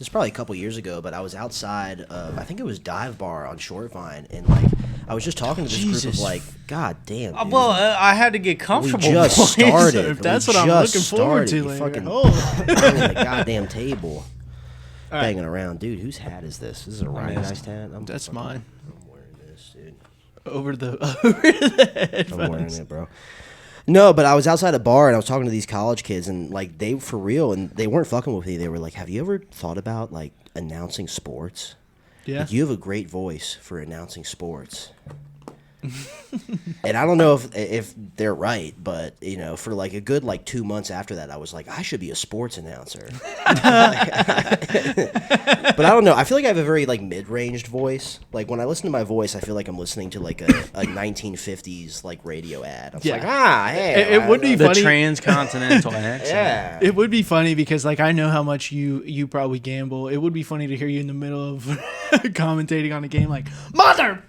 This is probably a couple years ago, but I was outside of, I think it was Dive Bar on Short Vine, and like I was just talking to this group of like, God damn, dude. Well, I had to get comfortable. We just started. If that's what I'm looking forward to later. Fucking Oh. the goddamn table, banging around, dude. Whose hat is this? This is a Rhinestone hat. That's mine. I'm wearing this, dude. Over the headphones. I'm wearing it, bro. No, but I was outside a bar and I was talking to these college kids and like they for real and they weren't fucking with me. They were like, "Have you ever thought about like announcing sports? Yeah, like, you have a great voice for announcing sports." And I don't know if they're right, but you know, for like a good like 2 months after that, I was like, I should be a sports announcer. But I don't know. I feel like I have a very like mid-ranged voice. Like when I listen to my voice, I feel like I'm listening to like a 1950s like radio ad. I'm like, hey, it would be the funny. Transcontinental accent. Yeah. It would be funny because like I know how much you probably gamble. It would be funny to hear you in the middle of commentating on a game like motherfucker.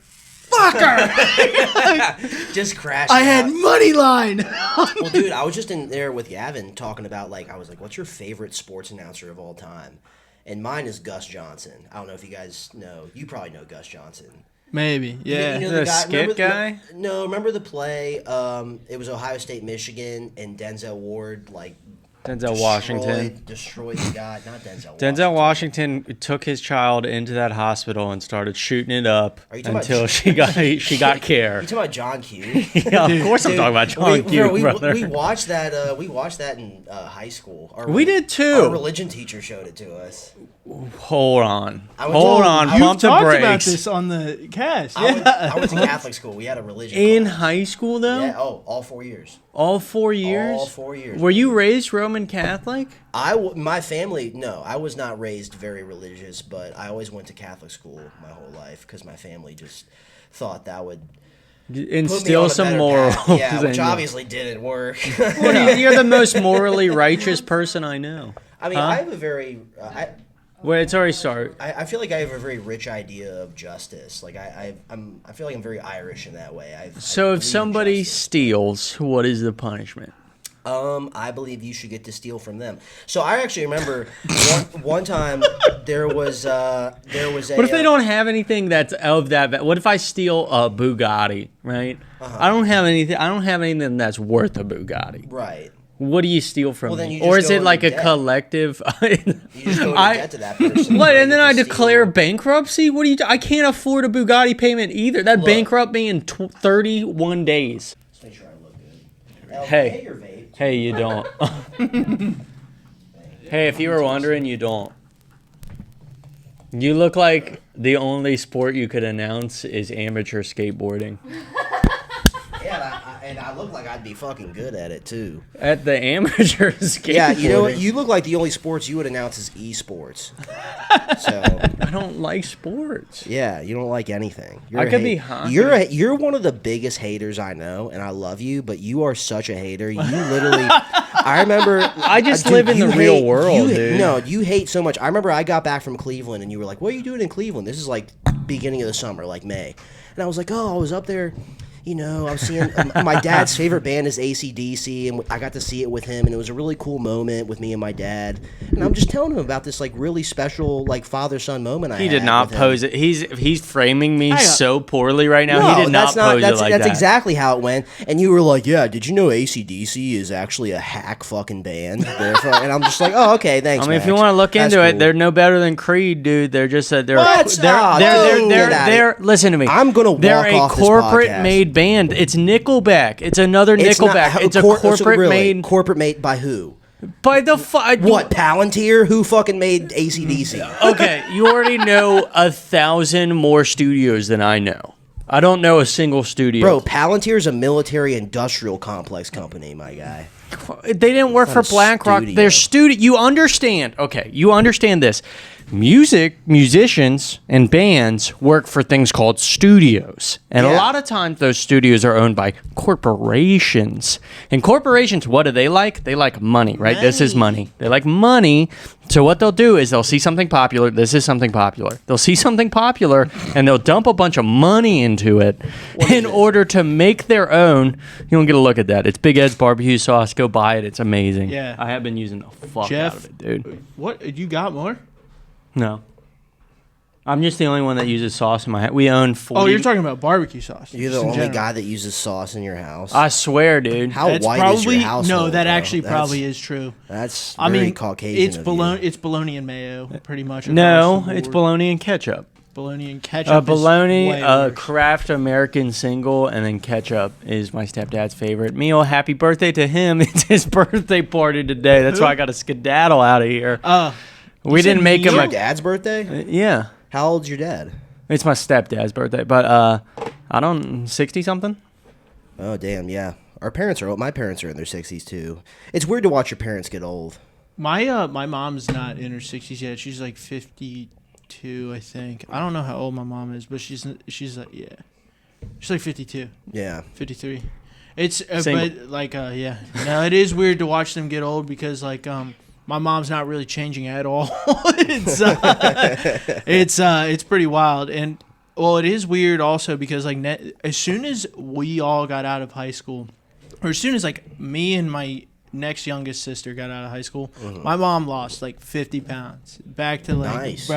Just crash. I had money line. Well, dude, I was just in there with Gavin talking about like I was like, "What's your favorite sports announcer of all time?" And mine is Gus Johnson. I don't know if you guys know. You probably know Gus Johnson. Maybe, yeah. You know The skit guy? No, remember the play? It was Ohio State, Michigan, and Denzel Ward like Denzel Washington. destroyed the guy. Not Denzel. Denzel Washington took his child into that hospital and started shooting it up Are you talking until about- she got care. You talking about John Q? Yeah, of course I'm talking about John Q, brother. We watched that. We watched that in high school. We did too. Our religion teacher showed it to us. Hold on. Hold on. You've Pump the talked about brakes. this on the cast. I went to Catholic school. We had a religion In class. high school, though? Yeah. Oh, all 4 years. All 4 years? All 4 years. Were you raised Roman Catholic? My family, no, I was not raised very religious, but I always went to Catholic school my whole life because my family just thought that would put me Instill on a some better morals. path. Yeah, which in you. obviously didn't work. Well, you're the most morally righteous person I know. I mean, I have a very, Wait, sorry, start. I feel like I have a very rich idea of justice. Like I feel like I'm very Irish in that way. So believe if in somebody justice. steals, what is the punishment? I believe you should get to steal from them. So I actually remember one time there was a. What if they don't have anything that's of that? What if I steal a Bugatti, right? I don't have anything. I don't have anything that's worth a Bugatti. Right. What do you steal from Well, then me? you just Or is go it into like a debt. collective? You just go into debt to that person. What? And then I You get to declare steal. bankruptcy? What do you? I can't afford a Bugatti payment either. That Look. bankrupt me in 31 days. Let's make sure I look good. Hey. Your vape. Hey, you don't. Hey, if you were wondering, you don't. You look like the only sport you could announce is amateur skateboarding. Yeah, and I look like I'd be fucking good at it too. At the amateur skateboarding. Yeah, you know what? You look like the only sports you would announce is esports. So I don't like sports. yeah, you don't like anything. I could be hockey. You're one of the biggest haters I know, and I love you, but you are such a hater. You literally. I remember. I just dude, live in you the real hate- world, you, dude. No, you hate so much. I remember I got back from Cleveland, and you were like, "What are you doing in Cleveland?" This is like beginning of the summer, like May, and I was like, "Oh, I was up there." You know, I was seeing my dad's favorite band is ACDC, and I got to see it with him, and it was a really cool moment with me and my dad. And I'm just telling him about this like really special like father-son moment. He did not pose it. He's framing me so poorly right now. No, He did not pose it like that's that. exactly how it went. And you were like, "Yeah, did you know ACDC is actually a hack fucking band?" And I'm just like, "Oh, okay, thanks." I mean, if Max. you want to look That's into it, cool. they're no better than Creed, dude. They're just they're What? Ah, dude, get outta they're listen to me. I'm gonna walk They're a off this corporate podcast. made band. It's Nickelback. It's another Nickelback. It's a corporate made Corporate made by who? by the What, Palantir? Who fucking made ACDC? Okay, you already know 1,000 more studios than I know. I don't know a single studio. Bro, Palantir's a military industrial complex company, my guy. They didn't work for Not a BlackRock. studio. They're You understand? Okay, you understand this. Musicians, and bands work for things called studios. And a Yeah. lot of times those studios are owned by corporations. And corporations, what do they like? They like money, right? This is money. They like money. So what they'll do is they'll see something popular. This is something popular. They'll see something popular and they'll dump a bunch of money into it in order to make their own. You don't get a look at that. It's Big Ed's barbecue sauce. Go buy it. It's amazing. Yeah. I have been using the fuck Jeff, out of it, dude. What? You got more? No. I'm just the only one that uses sauce in my house. We own 40. Oh, you're talking about barbecue sauce. You're the just in only general. guy that uses sauce in your house. I swear, dude. How That's white probably is your household? no. That bro? actually That's- probably is true. That's I very mean, Caucasian. it's of bologna. you. It's bologna and mayo, pretty much. No, across the it's board. bologna and ketchup. Bologna and ketchup. Bologna, is way worse. Kraft American single, and then ketchup is my stepdad's favorite meal. Happy birthday to him. It's his birthday party today. That's why I got to skedaddle out of here. We said didn't make him Your a... dad's birthday? Yeah. How old's your dad? It's my stepdad's birthday, but I don't... 60-something? Oh, damn, yeah. Our parents are old. My parents are in their 60s, too. It's weird to watch your parents get old. My mom's not in her 60s yet. She's like 52, I think. I don't know how old my mom is, but she's like she's like 52, Yeah. 53. It's Single. but like yeah. No, it is weird to watch them get old because like my mom's not really changing at all. It's pretty wild. And well, it is weird also because like as soon as we all got out of high school, or as soon as like me and my next youngest sister got out of high school, my mom lost like 50 pounds. Back to like Nice.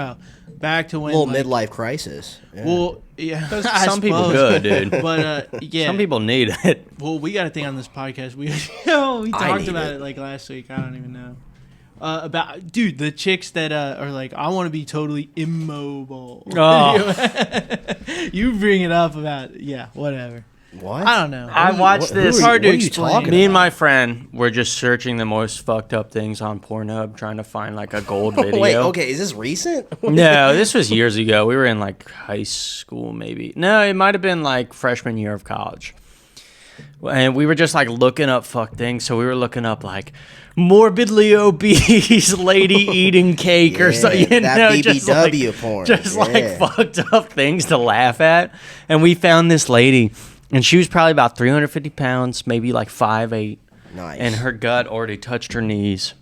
back to when Little like, midlife crisis. Yeah. well, yeah. I Some people suppose. good, dude. But yeah. Some people need it. Well, we got a thing on this podcast. We we I talked need about it. it like last week. I don't even know. About dude, the chicks that are like, I want to be totally immobile. Oh. You bring it up about whatever. What? I don't know. I watched Who this. are you- hard to what are you explain. talking Me and about? my friend were just searching the most fucked up things on Pornhub, trying to find like a gold video. Wait, okay, is this recent? No, this was years ago. We were in like high school, maybe. No, it might have been like freshman year of college. And we were just like looking up fuck things. So we were looking up like morbidly obese lady eating cake or something. You that know, BBW porn. Just like Yeah. fucked up things to laugh at. And we found this lady, and she was probably about 350 pounds, maybe like 5'8". Nice. And her gut already touched her knees.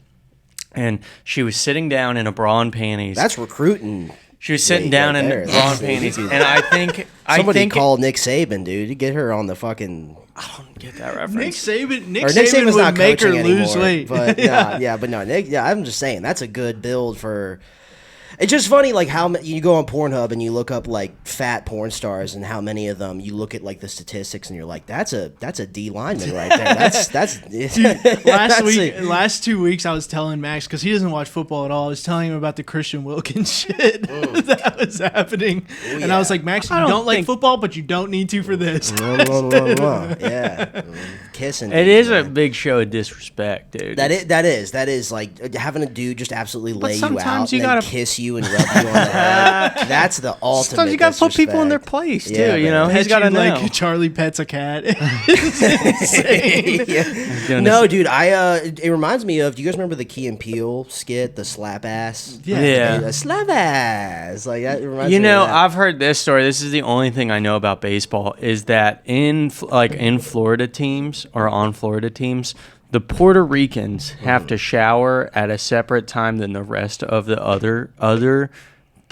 And she was sitting down in a bra and panties. That's recruiting. She was sitting Wait, down right in there. bra and That's- panties. And I think... Somebody call Nick Saban, dude. You get her on the fucking... I don't get that reference. Nick Saban Or Nick Saban's would not make her coaching lose anymore, weight. but but no, Nick. Yeah, I'm just saying that's a good build for. It's just funny, like how you go on Pornhub and you look up like fat porn stars and how many of them you look at like the statistics and you're like, that's a D lineman right there. That's Last 2 weeks, I was telling Max because he doesn't watch football at all. I was telling him about the Christian Wilkins shit that was happening, and I was like, Max, you don't like football, but you don't need to for this. yeah, kissing. It is a big show of disrespect, dude. That is like having a dude just absolutely lay you sometimes out you and then gotta- kiss you and rub you on the head. That's the ultimate. Sometimes you gotta put people in their disrespect. place, too, Yeah, you know? man. He's gotta know. like Charlie pets a cat. It's insane. Yeah. Doing No, this- dude, it reminds me of. Do you guys remember the Key and Peele skit, the slap ass? Yeah. Slap ass. Like that reminds You me know, of that. I've heard this story. This is the only thing I know about baseball is that in Florida teams or on Florida teams, the Puerto Ricans have to shower at a separate time than the rest of the other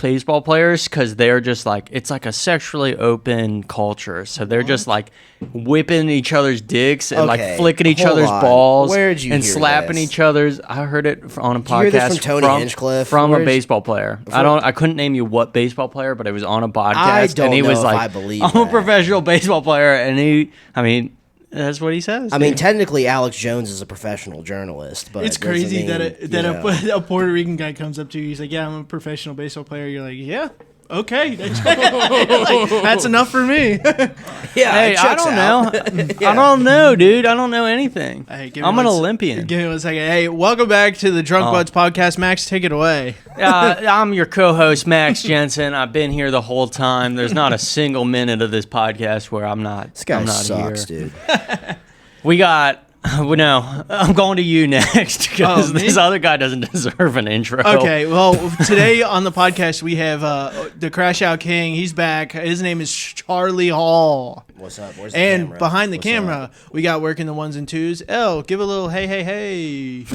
baseball players because they're just like, it's like a sexually open culture. So they're just like whipping each other's dicks and like Okay, flicking each hold other's on. balls Where'd you and hear slapping this? each other's. I heard it on a you hear this podcast from Tony Hinchcliffe? from a Where's- baseball player. I couldn't name you what baseball player, but it was on a podcast. I don't and he know was if like, I believe I'm a that. professional baseball player, and that's what he says. I mean, dude. technically, Alex Jones is a professional journalist, but It's doesn't crazy mean, that you know. a Puerto Rican guy comes up to you. He's like, "Yeah, I'm a professional baseball player." You're like, "Yeah, okay, like, that's enough for me." Yeah, hey, it I checks don't out. know. I don't know, dude. I don't know anything. Hey, give me I'm an one Olympian. Give me 1 second. Hey, welcome back to the Drunk Buds podcast. Max, take it away. I'm your co-host, Max Jensen. I've been here the whole time. There's not a single minute of this podcast where I'm not. This guy I'm not sucks, here. dude. We got. Well, no, I'm going to you next because Oh, me? this other guy doesn't deserve an intro. Okay, well, today on the podcast we have the Crash Out King. He's back. His name is Charlie Hall. What's up? Where's the And camera? behind the What's camera, up? we got working the ones and twos. L, give a little hey, hey, hey.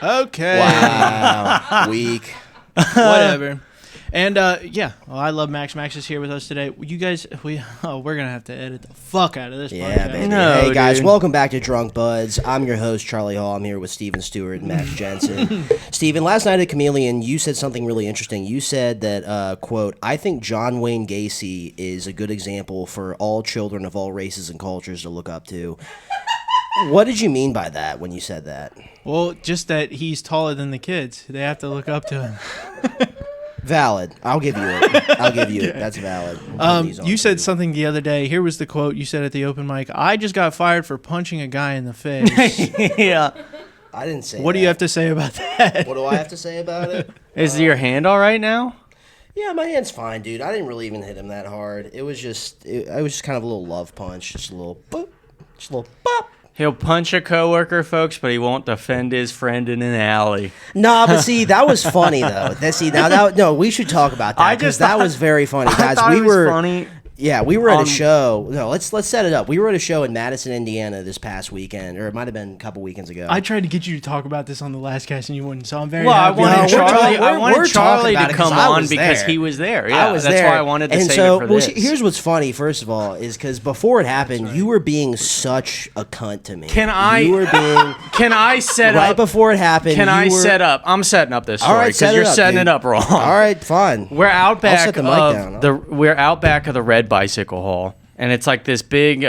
Okay. Wow, weak. Whatever. And yeah, well, I love Max. Max is here with us today. You guys, we're gonna have to edit the fuck out of this. Yeah, podcast. baby. No, hey guys, dude. welcome back to Drunk Buds. I'm your host Charlie Hall. I'm here with Steven Stewart and Max Jensen. Steven, last night at Chameleon, you said something really interesting. You said that, quote, I think John Wayne Gacy is a good example for all children of all races and cultures to look up to. What did you mean by that when you said that? Well, just that he's taller than the kids. They have to look up to him. Valid. I'll give you it. I'll give you it. That's valid. You said something the other day. Here was the quote you said at the open mic. I just got fired for punching a guy in the face. Yeah. I didn't say What that. do you have to say about that? What do I have to say about it? Is your hand all right now? Yeah, my hand's fine, dude. I didn't really even hit him that hard. It was just kind of a little love punch. Just a little boop. Just a little pop. He'll punch a coworker, folks, but he won't defend his friend in an alley. Nah, but see, that was funny though. No, we should talk about that because that was very funny, guys. I thought it was funny. Yeah, we were at a show. No, let's set it up. We were at a show in Madison, Indiana this past weekend, or it might have been a couple weekends ago. I tried to get you to talk about this on the last cast and you wouldn't, so I'm very Well, I happy. wanted we're Charlie. talking- I wanted we're Charlie talking about to it 'cause come I on was because there. he was there. Yeah, I was that's there. why I wanted to and save so, it for this. Here's what's funny. First of all, is because before it happened, you were being such a cunt to me. Can I? You were being Can I set right up? before it happened. Can I you were, set up? I'm setting up this story All right, because set you're it up, setting dude. it up wrong. All right, fine. We're out back set the mic down. of the we're out back of the Red Bicycle Hall, and it's like this big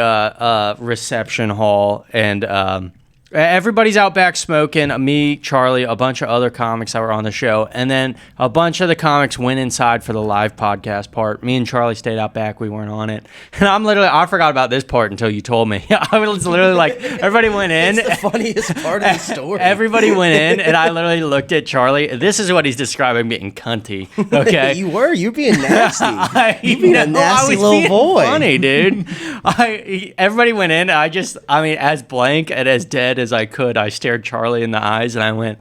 reception hall, and everybody's out back smoking. Me, Charlie, a bunch of other comics that were on the show, and then a bunch of the comics went inside for the live podcast part. Me and Charlie stayed out back. We weren't on it, and I forgot about this part until you told me. I was literally like, everybody went in. It's the funniest part of the story. Everybody went in, and I literally looked at Charlie. This is what he's describing being cunty. Okay, you being nasty. You being a I nasty was little being boy. Funny, dude. Everybody went in. I mean, as blank and as dead as I could, I stared Charlie in the eyes, and I went,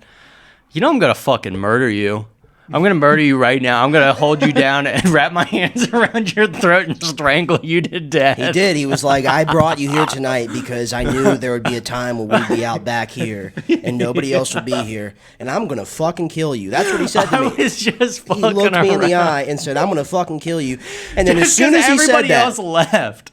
"You know, I'm gonna fucking murder you. I'm gonna murder you right now. I'm gonna hold you down and wrap my hands around your throat and strangle you to death." He did. He was like, I brought you here tonight because I knew there would be a time when we'd be out back here and nobody else would be here, and I'm going to fucking kill you. That's what he said to I me. was just fucking He looked me in the around. eye and said, I'm going to fucking kill you. And then as soon Because as he said everybody that, else left.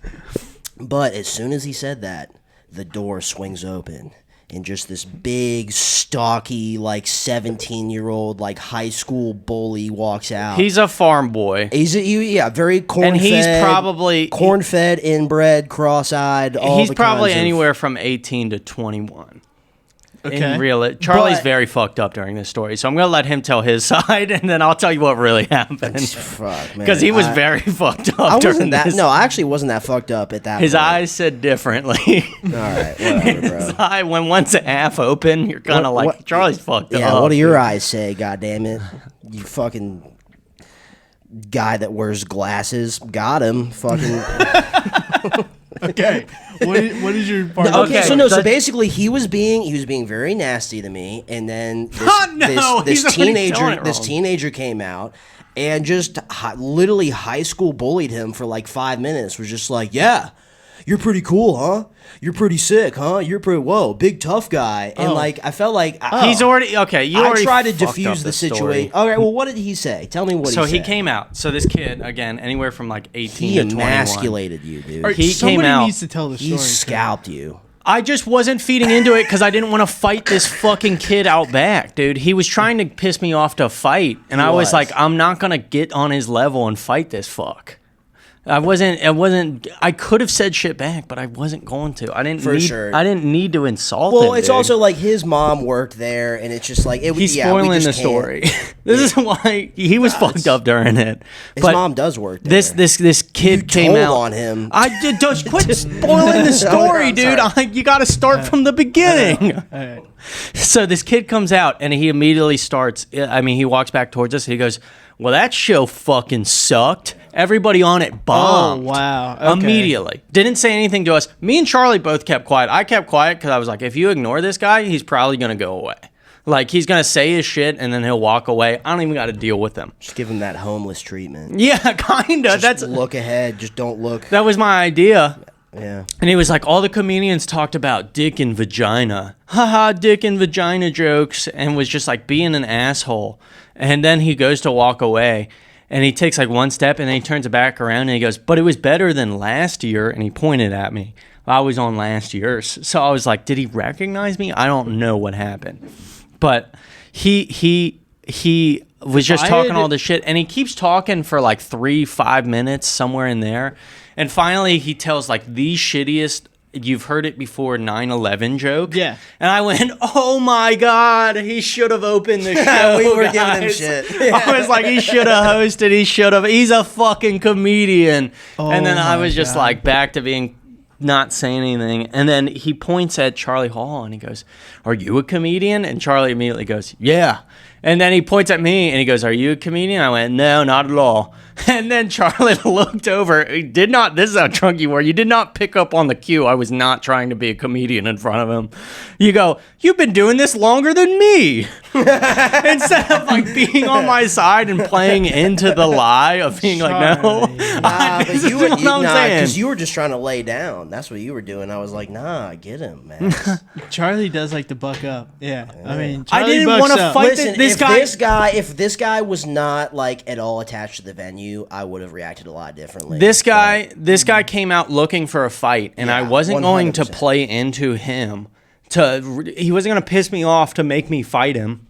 but as soon as he said that, the door swings open. And just this big, stocky, like 17-year-old, like high school bully walks out. He's a farm boy. Yeah, very corn-fed. And he's probably corn-fed, inbred, cross-eyed. All he's the probably kinds of- anywhere from 18 to 21. Okay. In real, Charlie's But- very fucked up during this story, so I'm gonna let him tell his side, and then I'll tell you what really happened. Fuck, man. Because he was I- very fucked up. I during wasn't that. this. No, I actually wasn't that fucked up at that. His point. eyes said differently. All right, whatever, bro. His eye, when one's half open, you're kind of What- like what- Charlie's fucked up. Yeah, what do your eyes say? God damn it, you fucking guy that wears glasses. Got him. Fucking. Okay. What is your part? Okay, Okay, so basically he was being very nasty to me, and then this, No, this he's already telling it this wrong. teenager came out and just literally high school bullied him for like 5 minutes. Was just like, yeah, you're pretty cool, huh? You're pretty sick, huh? You're pretty big tough guy, and like I felt like He's already okay. You I already tried to fucked up diffuse the story. situation. All right, well, what did he say? Tell me what So he said. he came out. So this kid, again, anywhere from like 18 He to 21. emasculated you, dude. All right, he somebody came out- needs to tell the story. He scalped you. I just wasn't feeding into it because I didn't want to fight this fucking kid out back, dude. He was trying to piss me off to fight, and I was was. like, I'm not gonna get on his level and fight this fuck. I wasn't. I could have said shit back, but I wasn't going to. I didn't. Sure. I didn't need to insult him. Well, it's dude. also like his mom worked there, and it's just like He's yeah, we spoiling just the can't. story. This is why he was fucked up during it. His But mom does work there. this kid You came told out on him. I did. Just quit spoiling the story, I'm dude. sorry. You got to start from the beginning. All right. So this kid comes out and he immediately starts. I mean, he walks back towards us. And he goes, "Well, that show fucking sucked. Everybody on it bombed." Oh, wow. Okay. Immediately. Didn't say anything to us. Me and Charlie both kept quiet. I kept quiet because I was like, if you ignore this guy, he's probably going to go away. Like, he's going to say his shit and then he'll walk away. I don't even got to deal with him. Just give him that homeless treatment. Yeah, kind of. Just look ahead. Just don't look. That was my idea. Yeah. And he was like, all the comedians talked about dick and vagina. Haha, dick and vagina jokes. And was just like being an asshole. And then he goes to walk away. And he takes like one step and then he turns it back around and he goes, but it was better than last year. And he pointed at me. I was on last year's. So I was like, did he recognize me? I don't know what happened. But he was just talking all this shit. And he keeps talking for like 3-5 minutes, somewhere in there. And finally he tells like the shittiest, you've heard it before, 9/11 joke. Yeah. And I went, oh my God, he should have opened the show. We were guys. giving him shit. I was like, he should have hosted. He's a fucking comedian. And then I was just like back to being not saying anything. And then he points at Charlie Hall and he goes, are you a comedian? And Charlie immediately goes, yeah. And then he points at me and he goes, are you a comedian? I went, no, not at all. And then Charlie looked over. He did not, this is how drunk you were. You did not pick up on the cue. I was not trying to be a comedian in front of him. You go, you've been doing this longer than me. Instead of like being on my side and playing into the lie of being like, no. Nah, but you were, what I'm saying. because you were just trying to lay down. That's what you were doing. I was like, nah, get him, man. Charlie does like to buck up. Yeah. I mean, I Charlie didn't bucks want to up. fight Listen, if this guy was not like at all attached to the venue, I would have reacted a lot differently. This guy came out looking for a fight, and I wasn't going to 100%. play into him. He wasn't going to piss me off to make me fight him.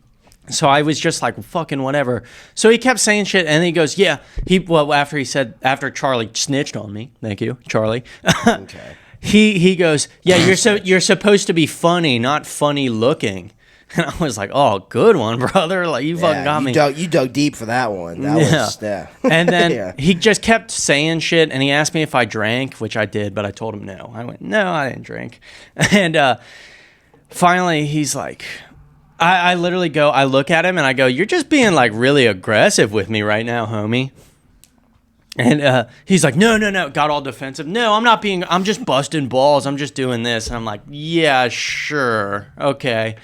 So I was just like, fucking whatever. So he kept saying shit, and he goes, yeah. After Charlie snitched on me, thank you, Charlie. Okay. He goes, yeah, you're supposed to be funny, not funny looking. And I was like, oh, good one, brother. Like, you fucking got me. You dug deep for that one. That was, yeah. And then Yeah. he just kept saying shit, and he asked me if I drank, which I did, but I told him no. I went, no, I didn't drink. And finally, he's like, I literally go, I look at him, and I go, you're just being, like, really aggressive with me right now, homie. And he's like, no, got all defensive. No, I'm just busting balls. I'm just doing this. And I'm like, yeah, sure. Okay.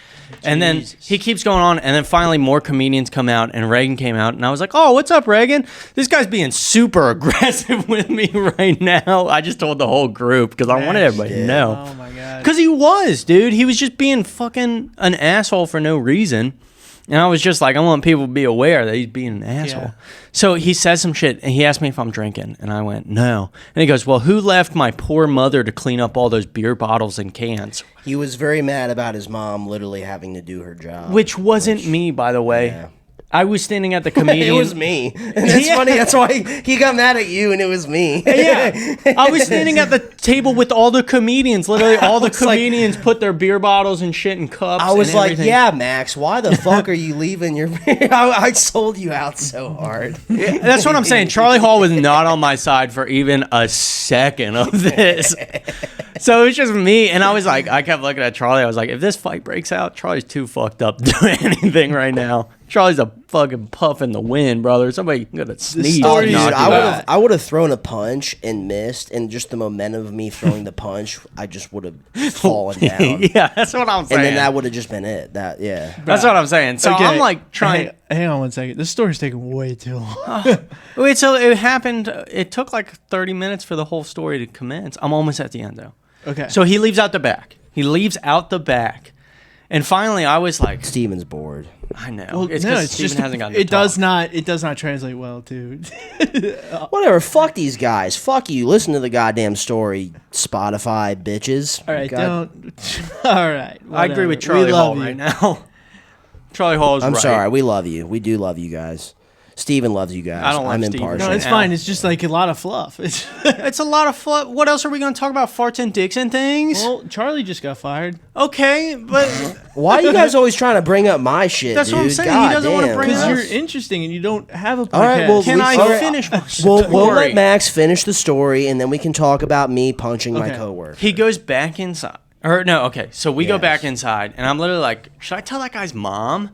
And then he keeps going on. And then finally more comedians come out and Reagan came out. And I was like, oh, what's up, Reagan? This guy's being super aggressive with me right now. I just told the whole group because I wanted everybody to know. Oh, my God. Because he was, dude. He was just being fucking an asshole for no reason. And I was just like, I want people to be aware that he's being an asshole. Yeah. So he says some shit, and he asked me if I'm drinking. And I went, no. And he goes, well, who left my poor mother to clean up all those beer bottles and cans? He was very mad about his mom literally having to do her job. Which wasn't me, by the way. Yeah. I was standing at the comedian. It was me. And that's funny. That's why he got mad at you, and it was me. Yeah. I was standing at the table with all the comedians. Literally, all the comedians put their beer bottles and shit in cups. I was and like, everything. yeah, Max, why the fuck are you leaving your beer? I sold you out so hard. That's what I'm saying. Charlie Hall was not on my side for even a second of this. So it was just me, and I was like, I kept looking at Charlie. I was like, if this fight breaks out, Charlie's too fucked up to do anything right now. Charlie's a fucking puff in the wind, brother. Somebody gonna sneeze. Oh, and dude, knock you out. I would have thrown a punch and missed, and just the momentum of me throwing the punch, I just would have fallen down. Yeah, that's what I'm saying. And then that would have just been it. That's what I'm saying. So Okay, I'm like trying. Hang on one second. This story's taking way too long. Wait, so it happened. It took like 30 minutes for the whole story to commence. I'm almost at the end though. Okay. So he leaves out the back. And finally, I was like, Steven's bored. I know. Well, It's no, because it's Steven just hasn't gotten to it does talk. not translate well to. Whatever. Fuck these guys. Fuck you. Listen to the goddamn story, Spotify bitches. All right, God- don't. All right. I agree whatever. with Charlie We Hall love you. right now. Charlie Hall is I'm right. sorry. We love you. We do love you guys. Steven loves you guys. I don't love I'm Steven. impartial. No, it's Ow. fine. It's just like a lot of fluff. It's It's a lot of fun. What else are we going to talk about? Farts and dicks and things? well, Charlie just got fired Okay, but Why are you guys always trying to bring up my shit, That's dude? what I'm saying. He God doesn't wanna damn. bring because it up. you're interesting and you don't have a podcast. All right, well, can I all right, finish my story? We'll let Max finish the story, and then we can talk about me punching my Okay. coworker. He goes back inside. Or no, okay. So we go Yes. back inside, and I'm literally like, should I tell that guy's mom?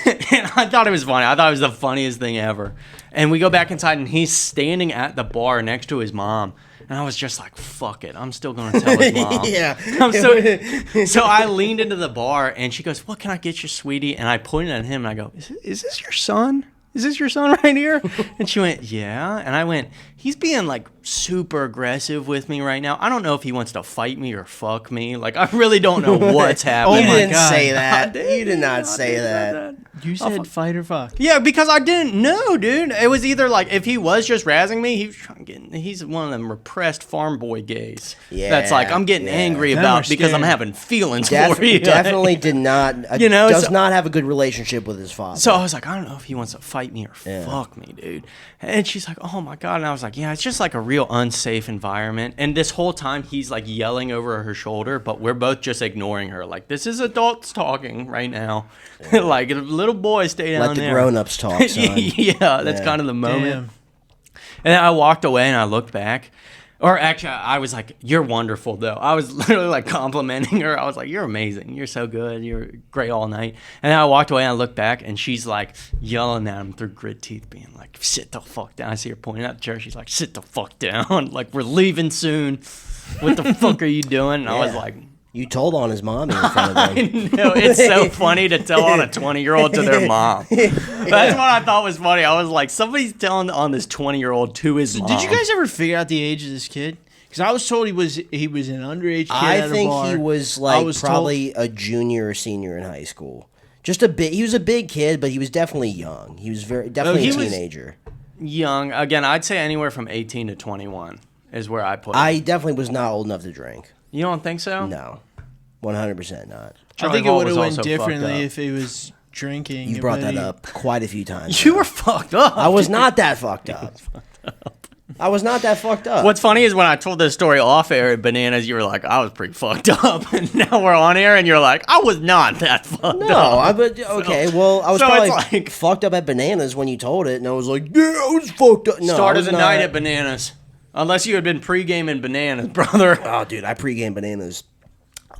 And I thought it was funny. I thought it was the funniest thing ever. And we go back inside, and he's standing at the bar next to his mom. And I was just like, fuck it. I'm still going to tell his mom. Yeah. So I leaned into the bar, and she goes, what can I get you, sweetie? And I pointed at him, and I go, is this your son? Is this your son right here? And she went, yeah. And I went, he's being like super aggressive with me right now. I don't know if he wants to fight me or fuck me. Like, I really don't know what's happening. You my didn't God. say that. I did. You did not I say did that. You said fight or fuck. Yeah, because I didn't know, dude. It was either like if he was just razzing me, he was trying to get. He's one of them repressed farm boy gays. Yeah, that's like I'm getting angry Them about are because I'm scary. having feelings for you. Definitely did not. You know, does so- not have a good relationship with his father. So I was like, I don't know if he wants to fight me or fuck me, dude. And she's like, oh my God. And I was like, yeah, it's just like a real unsafe environment. And this whole time he's like yelling over her shoulder, but we're both just ignoring her. Like, this is adults talking right now. Like, little boy, stay down Let the there. grown-ups talk, son. Yeah, that's kind of the moment. Damn. And then I walked away and I looked back. Or actually, I was like, you're wonderful, though. I was literally like complimenting her. I was like, you're amazing. You're so good. You're great all night. And then I walked away and I looked back and she's like yelling at him through grit teeth, being like, sit the fuck down. I see her pointing at the chair. She's like, sit the fuck down. Like, we're leaving soon. What the fuck are you doing? And I was like, you told on his mommy in front of him. no, it's so funny to tell on a 20-year-old to their mom. That's what I thought was funny. I was like, somebody's telling on this 20-year-old to his mom. Did you guys ever figure out the age of this kid? Because I was told he was an underage kid I at a think bar. he was I like was probably a junior or senior in high school. Just a bit. He was a big kid, but he was definitely young. He was definitely he a was- teenager. Young. Again, I'd say anywhere from 18 to 21 is where I put it. I definitely was not old enough to drink. You don't think so? No, 100% not. I Charlie think it Hall would have was went also fucked differently up. if he was drinking. You brought but that up quite a few times. You were fucked up. I was not that fucked up. I was not that fucked up. What's funny is when I told this story off air at Bananas, you were like, I was pretty fucked up. And now we're on air and you're like, I was not that fucked No, up. okay. Well, I was so probably it's like- fucked up at Bananas when you told it, and I was like, yeah, I was fucked up. No, Start I of was the not. night at Bananas. Unless you had been pre-gaming Bananas, brother. Oh, dude, I pregame Bananas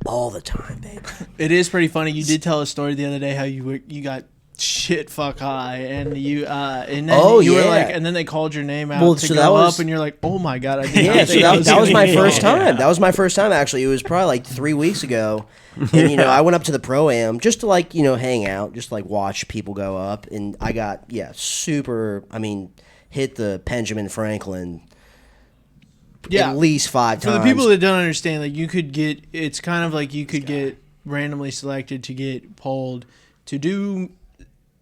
all the time, babe. It is pretty funny. You did tell a story the other day how you got shit fuck high and you and then Oh, you were yeah. like and then they called your name out Well, to so go that was- up and you're like, oh my God, I did Yeah, not so think that was my gonna be first here. time. That was my first time, actually. It was probably like 3 weeks ago. And, I went up to the Pro-Am just to, like, hang out, just, like, watch people go up. And I got, hit the Benjamin Franklin Yeah. at least 5 For times. the people that don't understand, like it's kind of like you could get randomly selected to get polled to do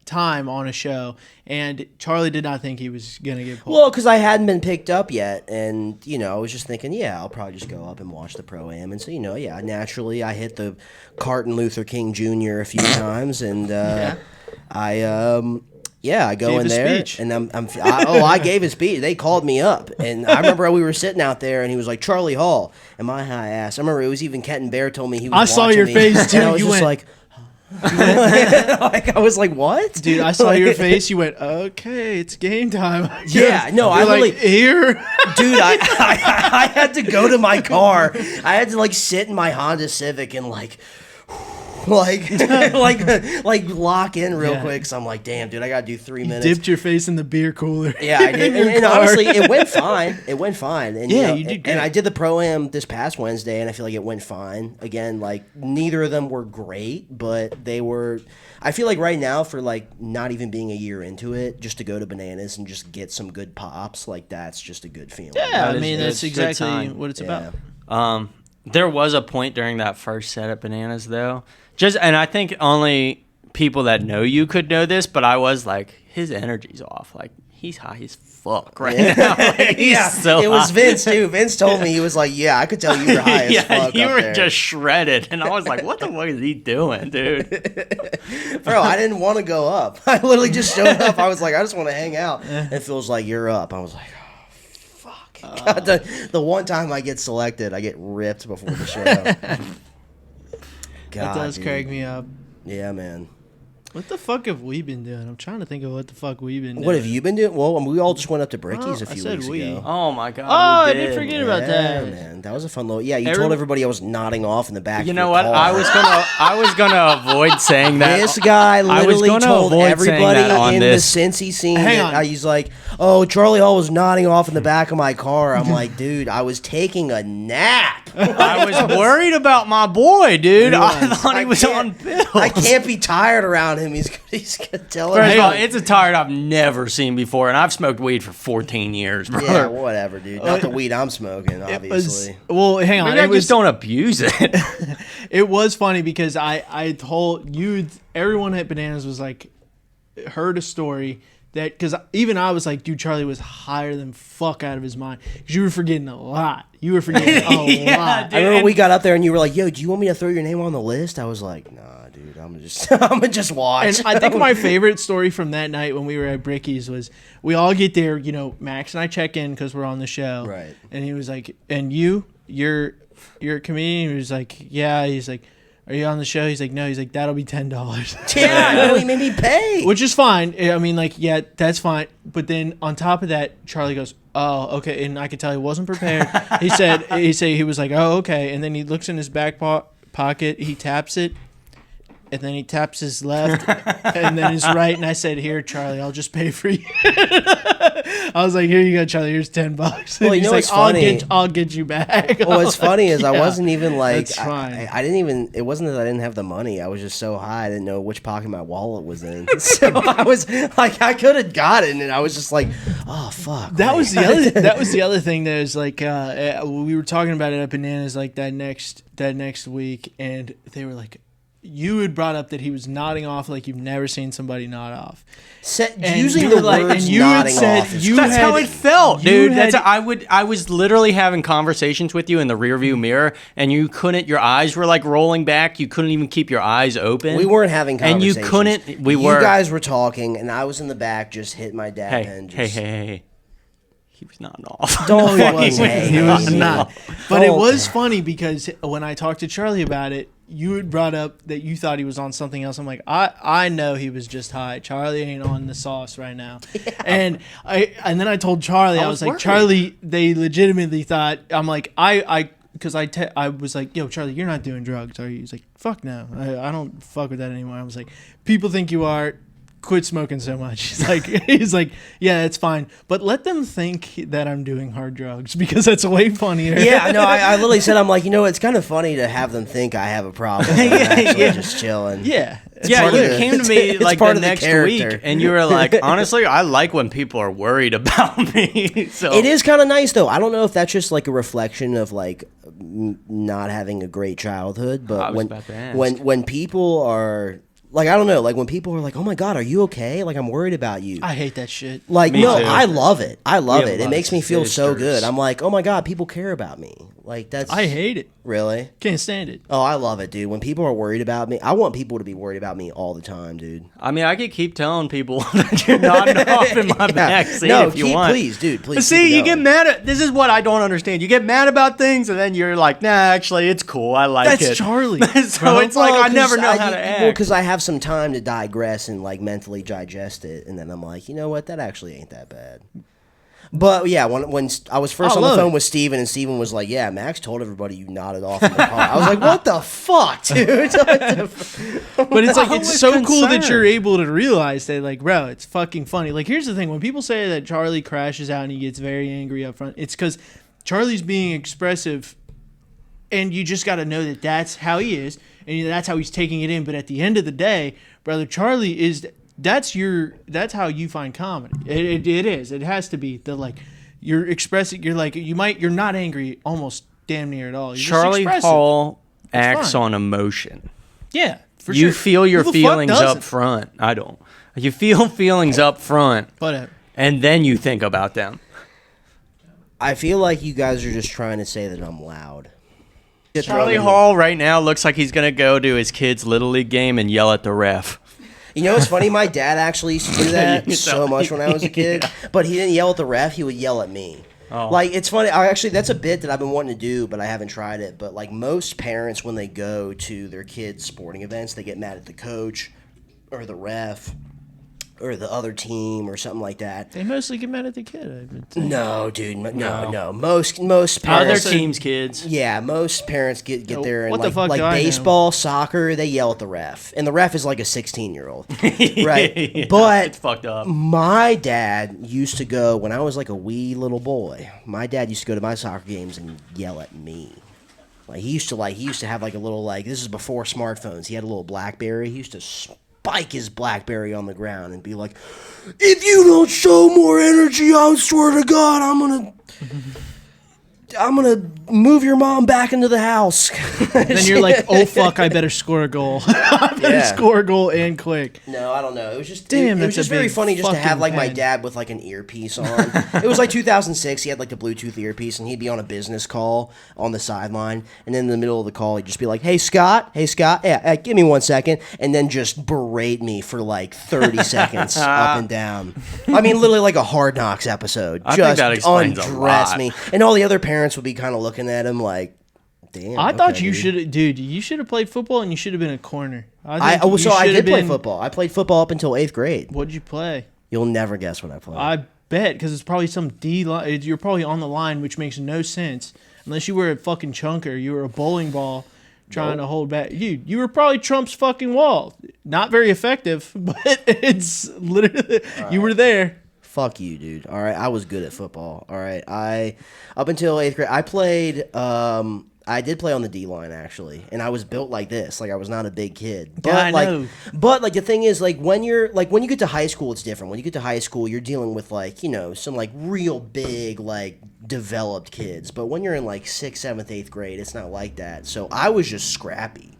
time on a show, and Charlie did not think he was gonna get polled. Well, because I hadn't been picked up yet, and I was just thinking, I'll probably just go up and watch the Pro-Am, and so naturally I hit the Martin Luther King Jr. a few times, and I go Gave in a there, speech. and I gave a speech. They called me up, and I remember we were sitting out there, and he was like, Charlie Hall, and my high ass. I remember it was even Kenton Bear told me he was. I saw watching your me, face, too. and I was You just went- like. Like, I was like, what? Dude, I saw your face. You went, okay, it's game time. Yeah, no, I You're like, literally- here. Dude, I had to go to my car. I had to like sit in my Honda Civic and like lock in real Yeah. quick. So I'm like, damn, dude, I gotta do 3 minutes. Dipped your face in the beer cooler. Yeah, I did, and car. honestly, it went fine. It went fine, and Yeah, you did great. And I did the Pro-Am this past Wednesday, and I feel like it went fine. Again, like neither of them were great, but they were. I feel like right now, for like not even being a year into it, just to go to Bananas and just get some good pops, like that's just a good feeling. Yeah, I That mean, is that's good exactly time. what it's Yeah. about. There was a point during that first set at Bananas, though. And I think only people that know you could know this, but I was like, his energy's off. Like, he's high as fuck right now. Like, he's so it was high. Vince too. Vince told me, he was like, "Yeah, I could tell you were high as Yeah, fuck you up were there." just shredded. And I was like, what the fuck is he doing, dude? Bro, I didn't want to go up. I literally just showed up. I was like, I just want to hang out. And Phil's like, "You're up." I was like, "Oh, fuck." God, the one time I get selected, I get ripped before the show. That God, does dude. crack me up. Yeah, man. What the fuck have we been doing? I'm trying to think of what the fuck we've been doing. What have you been doing? Well, we all just went up to Bricky's Oh, a I few said weeks we. ago. Oh, my God. Oh, we I did forget about Yeah, that. man, that was a fun little. Yeah, you Every- told everybody I was nodding off in the back. You of know your what? car. I was gonna avoid saying that. This guy I was literally gonna told avoid saying everybody that on in this. the Cincy scene Hang that on. he's like, "Oh, Charlie Hall was nodding off in the back of my car." I'm like, dude, I was taking a nap. I was worried about my boy, dude. I thought he was on pills. I can't be tired around him. He's gonna tell First of him. all, it's a tired I've never seen before, and I've smoked weed for 14 years, brother. Yeah, whatever, dude. Not the weed I'm smoking, obviously. Well, hang on. Maybe I It was just don't abuse it. It was funny because I told you, everyone at Bananas was like, heard a story that, because even I was like, dude, Charlie was higher than fuck out of his mind, because you were forgetting a lot. You were forgetting a lot. Dude, I remember we got up there and you were like, "Yo, do you want me to throw your name on the list?" I was like, "Nah, dude, I'm gonna just watch." And I think my favorite story from that night when we were at Bricky's was we all get there. Max and I check in because we're on the show, right? And he was like, "And you're a comedian?" He was like, "Yeah." He's like, "Are you on the show?" He's like, "No." He's like, "That'll be $10." Yeah, I know, he made me pay. Which is fine. I mean, like, yeah, that's fine. But then on top of that, Charlie goes, "Oh, okay." And I could tell he wasn't prepared. He was like, "Oh, okay." And then he looks in his back pocket. He taps it. And then he taps his left and then his right. And I said, "Here, Charlie, I'll just pay for you." I was like, "Here you go, Charlie. Here's $10." Well, you know what's funny? I'll get you back. Well, what's funny is I wasn't even like, that's fine. I didn't even, it wasn't that I didn't have the money. I was just so high, I didn't know which pocket my wallet was in. So I was like, I could have got it, and I was just like, oh, fuck. That was the other thing that was like, we were talking about it at Bananas like that next week, and they were like, you had brought up that he was nodding off like you've never seen somebody nod off. Using the words nodding off. That's how it felt, dude. I was literally having conversations with you in the rearview mirror, and you couldn't. Your eyes were like rolling back. You couldn't even keep your eyes open. We weren't having conversations. And you couldn't. You guys were talking, and I was in the back just hitting my dad pen. Hey. He was nodding off. Don't fucking he was not. But it was funny because when I talked to Charlie about it, you had brought up that you thought he was on something else. I'm like, I know he was just high. Charlie ain't on the sauce right now. Yeah. And then I told Charlie, I was like, worried. Charlie, they legitimately thought, I'm like, I was like, "Yo, Charlie, you're not doing drugs, are you?" He's like, "Fuck no, I don't fuck with that anymore." I was like, "People think you are. Quit smoking so much." He's like, "Yeah, it's fine, but let them think that I'm doing hard drugs because that's way funnier." Yeah, no, I literally said, I'm like, it's kind of funny to have them think I have a problem. Yeah, just chilling. Yeah. You came to me like the next week, and you were like, "Honestly, I like when people are worried about me." So it is kind of nice, though. I don't know if that's just like a reflection of like not having a great childhood, but when people are. Like, I don't know, like when people are like, "Oh my God, are you okay?" Like, I'm worried about you. I hate that shit. Like, no, I love it. I love it. It makes me feel so good. I'm like, "Oh my God, people care about me." Like, that's. I hate it. Really? Can't stand it. Oh, I love it, dude. When people are worried about me, I want people to be worried about me all the time, dude. I mean, I could keep telling people that you're nodding off in my backseat if you want. Please, dude, please. See, you get mad at, this is what I don't understand. You get mad about things, and then you're like, "Nah, actually, it's cool. I like it." That's Charlie. So it's like, I never know how to act. Well, because I have some time to digress and like mentally digest it, and then I'm like, you know what? That actually ain't that bad. But yeah, when I was first on the phone with Steven, and Steven was like, "Yeah, Max told everybody you nodded off in the car." I was like, "What the fuck, dude?" But it's like, it's so cool that you're able to realize that, like, bro, it's fucking funny. Like, here's the thing: when people say that Charlie crashes out and he gets very angry up front, it's because Charlie's being expressive, and you just got to know that that's how he is, and that's how he's taking it in. But at the end of the day, brother, Charlie is. That's how you find comedy. It is. It has to be the, like, you're expressing. You're like, you're not angry almost damn near at all. You're Charlie Hall acts on emotion. Yeah, for you sure. Feel your feelings up front. I don't. You feel feelings up front, and then you think about them. I feel like you guys are just trying to say that I'm loud. Charlie Hall right now looks like he's gonna go to his kid's Little League game and yell at the ref. You know what's funny? My dad actually used to do that so much when I was a kid. But he didn't yell at the ref. He would yell at me. Oh. Like, it's funny. That's a bit that I've been wanting to do, but I haven't tried it. But, like, most parents, when they go to their kids' sporting events, they get mad at the coach or the ref or the other team or something like that. They mostly get mad at the kid. No, dude. No. Most parents. Other teams' kids. Yeah, most parents get there and like baseball, soccer, they yell at the ref. And the ref is like a 16-year-old. Right? Yeah, but it's fucked up. My dad used to go, when I was like a wee little boy, my dad used to go to my soccer games and yell at me. Like, he used to have like a little, like, this is before smartphones. He had a little BlackBerry. He used to spike his BlackBerry on the ground and be like, "If you don't show more energy, I swear to God, I'm gonna move your mom back into the house. Then you're like, oh fuck, I better score a goal. I better score a goal and quick. No, I don't know. It was just Damn, it was that's just a very big funny just to have like my fucking dad with like an earpiece on. It was like 2006. He had like the Bluetooth earpiece, and he'd be on a business call on the sideline, and then in the middle of the call, he'd just be like, "Hey Scott, yeah, give me 1 second," and then just berate me for like 30 seconds up and down. I mean, literally like a Hard Knocks episode. I Just think that explains a undress lot. me, and all the other parents would be kind of looking at him like, "Damn." I thought okay, you dude. should, dude. You should have played football, and you should have been a corner. I did play football. I played football up until 8th grade. What'd you play? You'll never guess what I played. I bet, because it's probably some D line. You're probably on the line, which makes no sense unless you were a fucking chunker. You were a bowling ball trying to hold back. Dude, you were probably Trump's fucking wall. Not very effective, but it's literally you were there. Fuck you, dude. All right, I was good at football. All right, up until 8th grade, I played. I did play on the D line actually, and I was built like this. Like I was not a big kid. But Yeah, I like, know. but like the thing is, like when you get to high school, it's different. When you get to high school, you're dealing with like some like real big like developed kids. But when you're in like 6th, 7th, 8th grade, it's not like that. So I was just scrappy.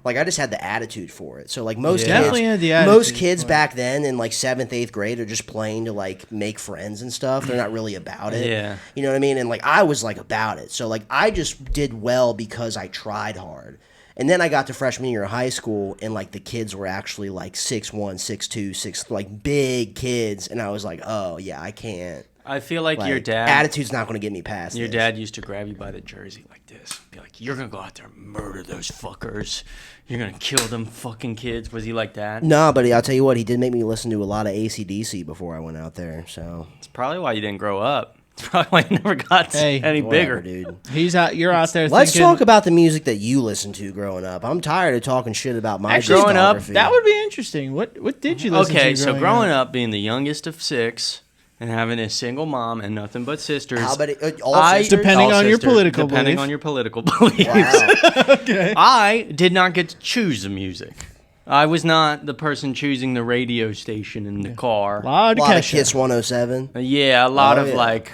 Like I just had the attitude for it. So like most Definitely kids, had the attitude most kids for it. back then in like 7th, 8th grade are just playing to like make friends and stuff. They're not really about it. Yeah. You know what I mean? And like I was like about it. So like I just did well because I tried hard. And then I got to freshman year of high school, and like the kids were actually like 6'1", 6'2", 6 like big kids, and I was like, oh yeah, I can't. I feel like your Like, dad. attitude's not going to get me past Your this. dad used to grab you by the jersey like this. Be like, you're going to go out there and murder those fuckers. You're going to kill them fucking kids. Was he like that? No, but I'll tell you what, he did make me listen to a lot of ACDC before I went out there. So It's probably why you didn't grow up. It's probably why you never got any whatever, bigger. dude. He's out. You're out there. Let's thinking, talk about the music that you listened to growing up. I'm tired of talking shit about my Actually, growing up, discography. That would be interesting. What did you listen to? Okay, so growing up, being the youngest of 6 and having a single mom and nothing but sisters. How about all I- sisters? Depending all on your sisters, political depending belief. on your political beliefs. Wow. Okay. I did not get to choose the music. I was not the person choosing the radio station in the car. A lot A lot of Kesha. Kiss 107. Yeah, a lot Oh, of yeah. like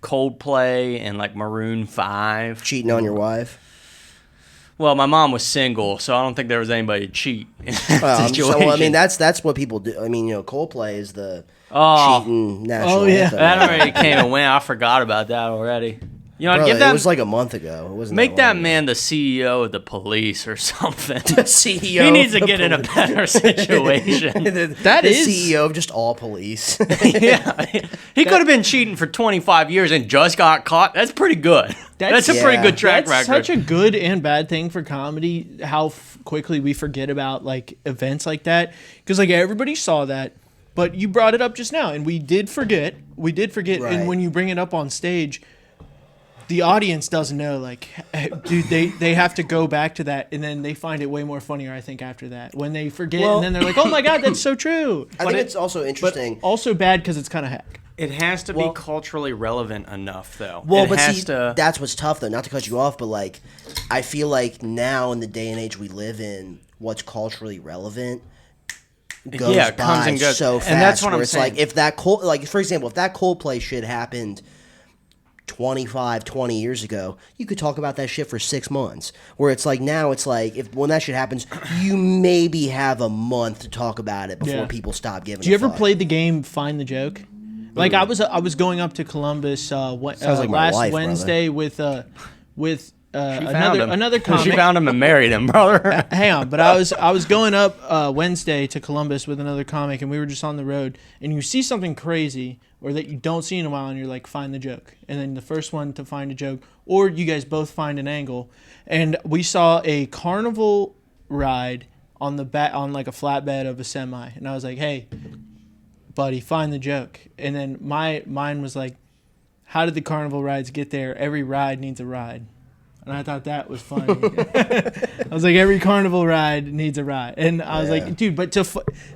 Coldplay and like Maroon 5. Cheating on your wife. Well, my mom was single, so I don't think there was anybody to cheat in that So situation. I mean, that's what people do. I mean, Coldplay is the Oh. cheating national Oh, yeah. anthem. That already came and went. I forgot about that already. You know, Brother, give it that was like a month ago. It wasn't make that long man the CEO of the police or something. ago. CEO. He needs to of get in a police. better situation. That the is- CEO of just all police. Yeah, he could have been cheating for 25 years and just got caught. That's pretty good. That's a pretty yeah. good track That's record. such a good and bad thing for comedy. How quickly we forget about like events like that, because like everybody saw that, but you brought it up just now, and we did forget. Right. And when you bring it up on stage, the audience doesn't know. Like, dude, they have to go back to that, and then they find it way more funnier. I think after that, when they forget, Well- and then they're like, "Oh my god, that's so true." I think it's also But interesting. also bad because it's kind of hack. It has to Well- be culturally relevant enough, though. Well, it but has see, to. that's what's tough, though. Not to cut you off, but like, I feel like now in the day and age we live in, what's culturally relevant goes Yeah, it comes by and goes. so And fast. that's what where I'm it's saying. like if that for example, if that Coldplay shit happened 25, 20 years ago, you could talk about that shit for 6 months. Where it's like now, it's like when that shit happens, you maybe have a month to talk about it before Yeah. people stop giving. Do you a ever fuck. play the game Find the Joke? Like I was going up to Columbus like my last life, Wednesday with found him. another comic. She found him and married him, brother. Hang on, but I was going up Wednesday to Columbus with another comic, and we were just on the road, and you see something crazy or that you don't see in a while, and you're like, find the joke, and then the first one to find a joke, or you guys both find an angle, and we saw a carnival ride on the back on like a flatbed of a semi, and I was like, hey, buddy, find the joke, and then mine was like, how did the carnival rides get there? Every ride needs a ride. And I thought that was funny. I was like, every carnival ride needs a ride. And I was like, dude, but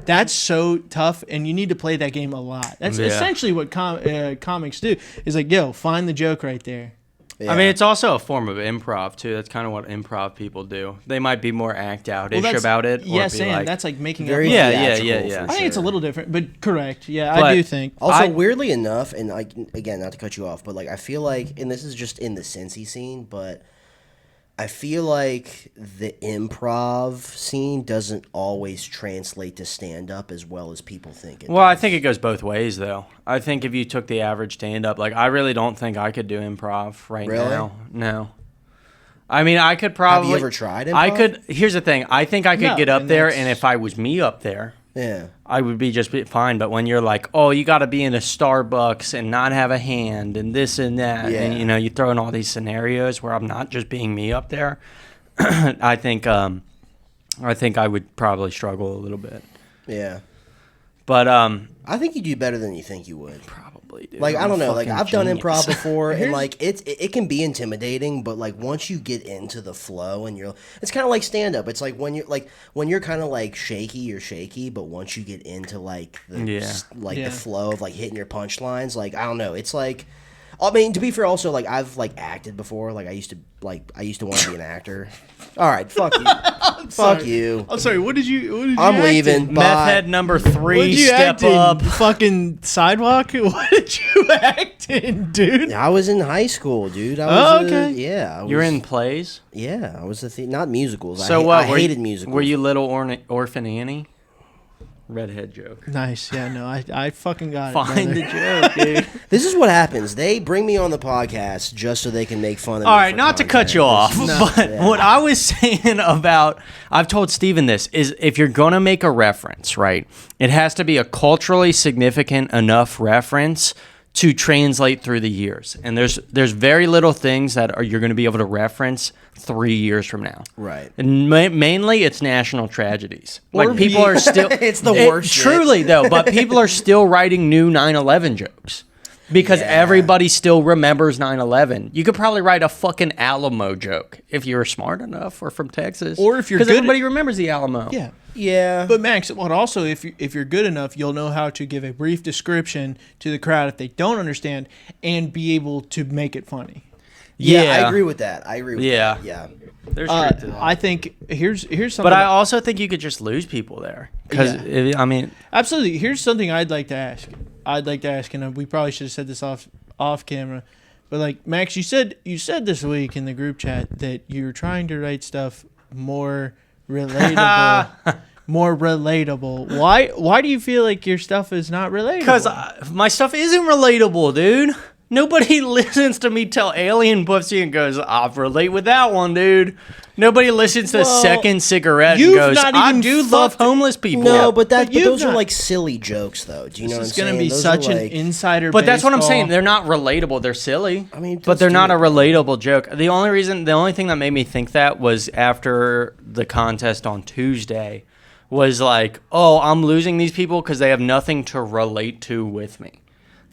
that's so tough, and you need to play that game a lot. That's Yeah. essentially what comics do. Is like, yo, find the joke right there. Yeah. I mean, it's also a form of improv too. That's kind of what improv people do. They might be more act out-ish about it. Yes, or be and that's like making very up. Yeah. theatrical, I for think it's a sure. little different, but correct. Yeah, But I do think. Also, weirdly enough, and like again, not to cut you off, but like I feel like, and this is just in the Cincy scene, but I feel like the improv scene doesn't always translate to stand up as well as people think it. Well, I think it goes both ways, though. I think if you took the average stand-up, like I really don't think I could do improv right Really? now. No. I mean, I could probably. Have you ever tried improv? I could. Here's the thing. I think I could No, get up and there, that's- and if I was me up there, Yeah. I would be fine. But when you're like, oh, you got to be in a Starbucks and not have a hand and this and that, Yeah. and you throw in all these scenarios where I'm not just being me up there, I think I would probably struggle a little bit. Yeah. But I think you do better than you think you would. probably, dude. Like, I I'm don't a know. Like, fucking I've done genius. improv before, and like it can be intimidating. But like once you get into the flow, and it's kind of like stand up. It's like when you're kind of like shaky, you're shaky. But once you get into like the flow of like hitting your punchlines, like I don't know. It's like, I mean, to be fair, also like I've like acted before. Like I used to want to be an actor. All right, fuck you, fuck you. I'm sorry. What did you? I'm act leaving. in? Bye. Meth head number 3, What did you step act in? up. Fucking sidewalk. What did you act in, dude? I was in high school, dude. I was okay. Yeah, You're in plays. Yeah, I was not musicals. So I what? hated musicals. Were you little orphan Annie? Redhead joke. Nice. Yeah. No. I fucking got Find it. the brother. joke, dude. This is what happens. They bring me on the podcast just so they can make fun of me. All right, for not to content. cut you off, This is- but yeah. what I was saying about, I've told Steven this, is if you're going to make a reference, right, it has to be a culturally significant enough reference to translate through the years. And there's very little things that you're going to be able to reference 3 years from now. Right. And mainly it's national tragedies. Like people are still... It's the worst shit. Truly, though, but people are still writing new 9/11 jokes. Because Yeah. everybody still remembers 9/11. You could probably write a fucking Alamo joke if you were smart enough or from Texas. Or if you're because good at- everybody remembers the Alamo. Yeah. Yeah. But Max, what also if you're good enough, you'll know how to give a brief description to the crowd if they don't understand, and be able to make it funny. yeah, I agree with that. I agree with Yeah. that. Yeah. There's truth to that. I think here's something. But I also think you could just lose people there. Because, Yeah. I mean... Absolutely. Here's something I'd like to ask. And we probably should have said this off camera, but like Max, you said this week in the group chat that you're trying to write stuff more relatable. More relatable. Why do you feel like your stuff is not relatable? Because my stuff isn't relatable, dude. Nobody listens to me tell alien pussy and goes, I relate with that one, dude. Nobody listens to Well, Second Cigarette and you've goes, not I even do love fucked- homeless people. No, but you've those are not- like silly jokes, though. Do you know this what I'm is saying? going to be Those such are an like, insider. But that's what I'm baseball. saying. They're not relatable. They're silly. I mean, but they're let's not do a it. relatable joke. The only thing that made me think that was after the contest on Tuesday was like, oh, I'm losing these people because they have nothing to relate to with me.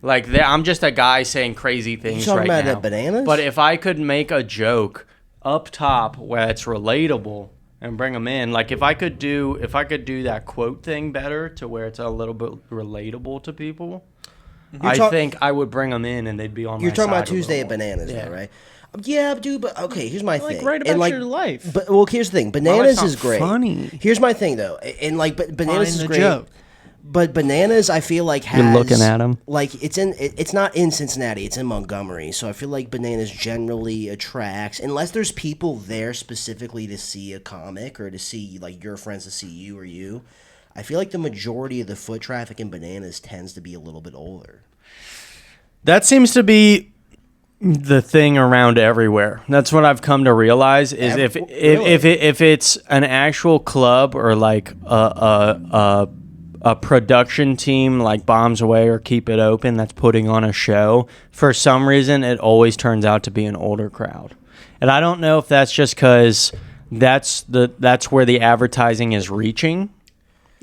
Like, I'm just a guy saying crazy things talking right about now. the bananas? But if I could make a joke up top where it's relatable and bring them in, like if I could do that quote thing better to where it's a little bit relatable to people, I think I would bring them in and they'd be on You're my talking side about a Tuesday little at more. Bananas, Yeah. though, right? Yeah, dude, but okay, here's my Like, thing. write And, about your life. But well, here's the thing. Bananas not is great. funny. Here's my thing, though, and like, but Bananas Find is the great. joke. But Bananas, I feel like has. You're looking at 'em. Like it's not in Cincinnati. It's in Montgomery. So I feel like Bananas generally attracts, unless there's people there specifically to see a comic or to see like your friends to see you or you. I feel like the majority of the foot traffic in Bananas tends to be a little bit older. That seems to be the thing around everywhere. That's what I've come to realize is if it's an actual club or like a production team like Bombs Away or Keep It Open that's putting on a show, for some reason it always turns out to be an older crowd. And I don't know if that's just because that's where the advertising is reaching,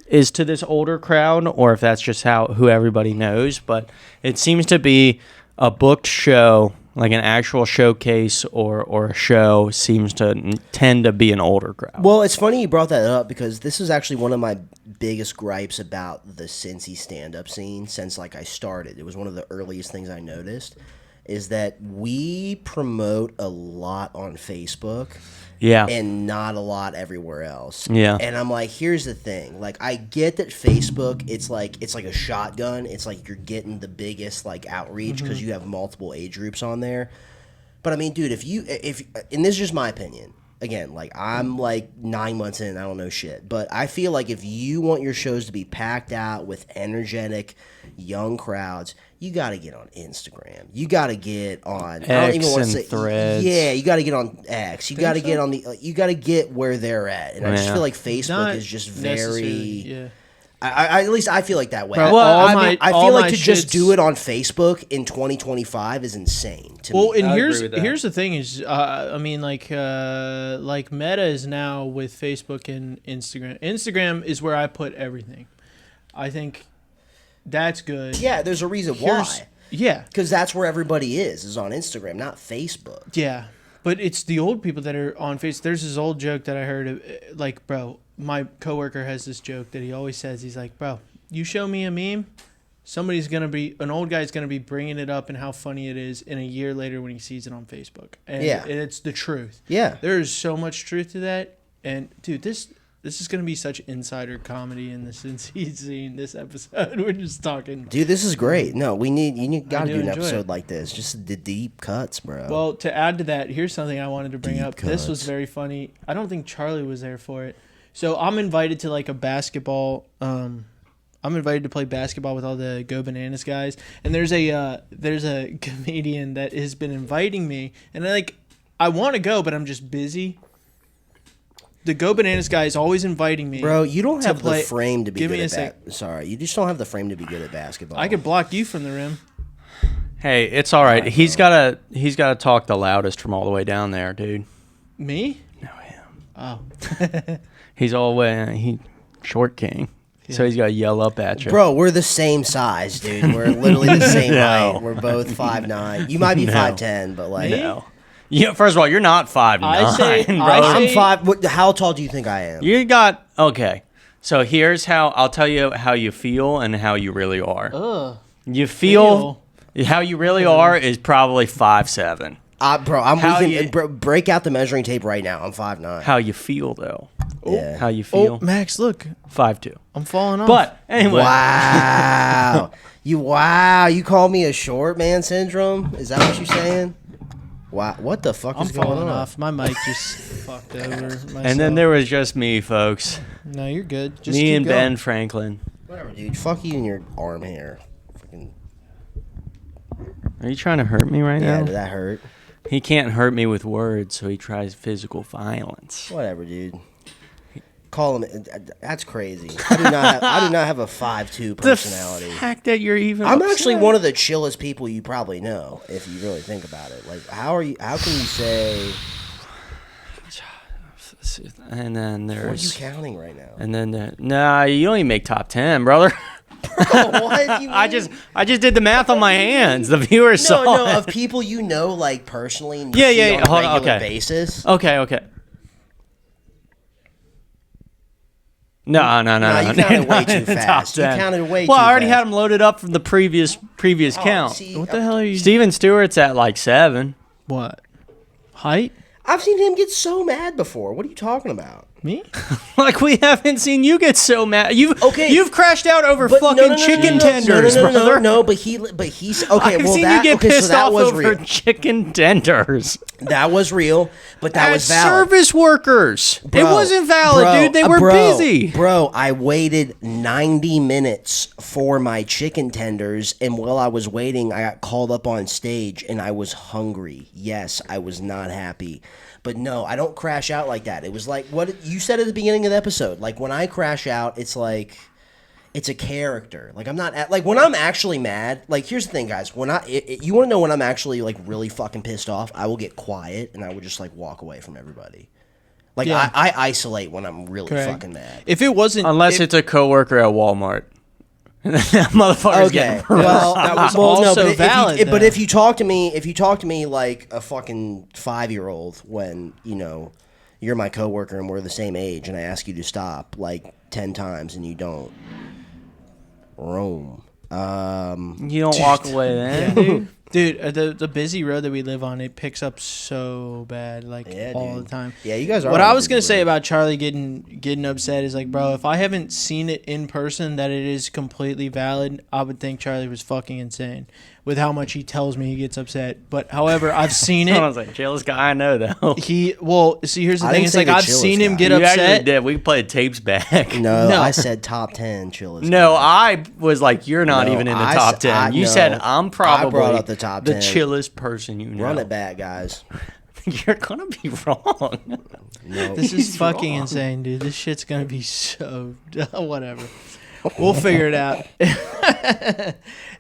is to this older crowd, or if that's just who everybody knows. But it seems to be a booked show, like an actual showcase or a show, seems to tend to be an older crowd. Well, it's funny you brought that up because this is actually one of my biggest gripes about the Cincy stand-up scene since like I started. It was one of the earliest things I noticed is that we promote a lot on Facebook. Yeah. And not a lot everywhere else. Yeah. And I'm like, here's the thing. Like, I get that Facebook, it's like a shotgun. It's like you're getting the biggest like outreach because you have multiple age groups on there. But I mean, dude, if and this is just my opinion. Again, like I'm like 9 months in, I don't know shit. But I feel like if you want your shows to be packed out with energetic young crowds, you got to get on Instagram. You got to get on X I don't even want to and say Threads. Yeah, you got to get on X. You got to get on the. You got to get where they're at, and I just feel like Facebook Not is just necessarily, very. yeah. I at least I feel like that way. Bro, I feel like to just shits- do it on Facebook in 2025 is insane to Well, me. and I agree with that. here's the thing is, I mean, like Meta is now with Facebook and Instagram. Instagram is where I put everything. I think that's good. Yeah, there's a reason why. Yeah, Because that's where everybody is on Instagram, not Facebook. yeah, but it's the old people that are on Facebook. There's this old joke that I heard, like, bro, my coworker has this joke that he always says. He's like, bro, you show me a meme, an old guy's gonna be bringing it up and how funny it is in a year later when he sees it on Facebook. And, Yeah. and it's the truth. Yeah. There is so much truth to that. And dude, this is gonna be such insider comedy in the Cincy scene. This episode, we're just talking. Dude, this is great. No, you got to do do an enjoy episode it. like this. Just the deep cuts, bro. Well, to add to that, here's something I wanted to bring Deep up. This was cuts. very funny. I don't think Charlie was there for it. So I'm invited to like a basketball. I'm invited to play basketball with all the Go Bananas guys, and there's a comedian that has been inviting me, and I want to go, but I'm just busy. The Go Bananas guy is always inviting me. Bro, you don't to have play- the frame to be Give good me at a sec. Sorry, you just don't have the frame to be good at basketball. I could block you from the rim. Hey, it's all right. He's gotta talk the loudest from all the way down there, dude. Me? No, him. Oh. He's all the way short king, so he's gotta yell up at you. Bro, we're the same size, dude. We're literally the same No. height. We're both 5'9". You might be No. 5'10", but like No. Yeah. First of all, you're not 5'9", I say- bro. I say- I'm 5. How tall do you think I am? You got okay. So here's how I'll tell you how you feel and how you really are. Ugh. You feel how you really are is probably 5'7". Bro, I'm How losing. you- Bro, break out the measuring tape right now. I'm 5'9". How you feel though? Yeah. How you Oh, feel? Max, look. 5'2". I'm falling off. But anyway, Wow. You call me a short man syndrome? Is that what you're saying? Wow. What the fuck I'm is going falling on? off. My mic just fucked over myself. and then there was just me, folks. No, you're good. Just Me keep and going. Ben Franklin. Whatever, dude. Fuck you and your arm hair. Fucking, Are you trying to hurt me right yeah, now? did that hurt? He can't hurt me with words, so he tries physical violence. Whatever, dude. Call him. That's crazy. I do not have a 5'2" personality. The fact that you're even I'm upset. actually one of the chillest people you probably know, if you really think about it. Like, how can you say? And then What are you there's counting right now? and then nah, you don't even make top 10, brother. What do you mean? I just did the math on my hands. The viewers saw no, it. of people you know, like personally, and you Yeah, see yeah, on a hold on, regular okay. basis. Okay. No. No, you counted way too Top fast. You 10. counted way Well, too I already fast. had them loaded up from the previous Oh, count. see, What the hell are you? Steven Stewart's at like 7. What? Height? I've seen him get so mad before. What are you talking about? Me? Like we haven't seen you get so mad. You've crashed out over But fucking chicken tenders, brother. No, but he's okay. I've well, seen that you get okay, pissed so that off was over real. chicken tenders. That was real, but that As was valid. service workers. It Bro, wasn't valid, bro, dude. They were busy. Bro, I waited 90 minutes for my chicken tenders, and while I was waiting, I got called up on stage, and I was hungry. Yes, I was not happy. But no, I don't crash out like that. It was like what you said at the beginning of the episode. Like when I crash out, it's like it's a character. Like I'm not like when I'm actually mad. Like here's the thing, guys. When you want to know when I'm actually like really fucking pissed off, I will get quiet and I will just like walk away from everybody. Like Yeah. I isolate when I'm really Correct. fucking mad. If it wasn't, Unless it's a coworker at Walmart. that motherfucker's Okay. getting Well, That was well, no, also but valid, But though. if you talk to me like a fucking 5-year-old, when you know you're my coworker and we're the same age, and I ask you to stop like 10 times and you don't, Rome. You don't walk away then, dude. Dude, the busy road that we live on, it picks up so bad, like all the time. Yeah, you guys are. What I was gonna say about Charlie getting upset is like, bro, if I haven't seen it in person that it is completely valid, I would think Charlie was fucking insane with how much he tells me he gets upset. But however, I've seen it. I was like, chillest guy I know though. See, here's the I thing. didn't It's say like the I've chillest seen him guy. get You actually upset. did. We played tapes back. No, No. I said top 10 chillest. No, guy. I was like, you're not No, even in the I top s- 10. I- You no. said I'm probably I brought up the top 10. chillest person you know. Run it back, guys. You're gonna be wrong. No. This is fucking insane, dude. This shit's gonna be so whatever. We'll figure it out.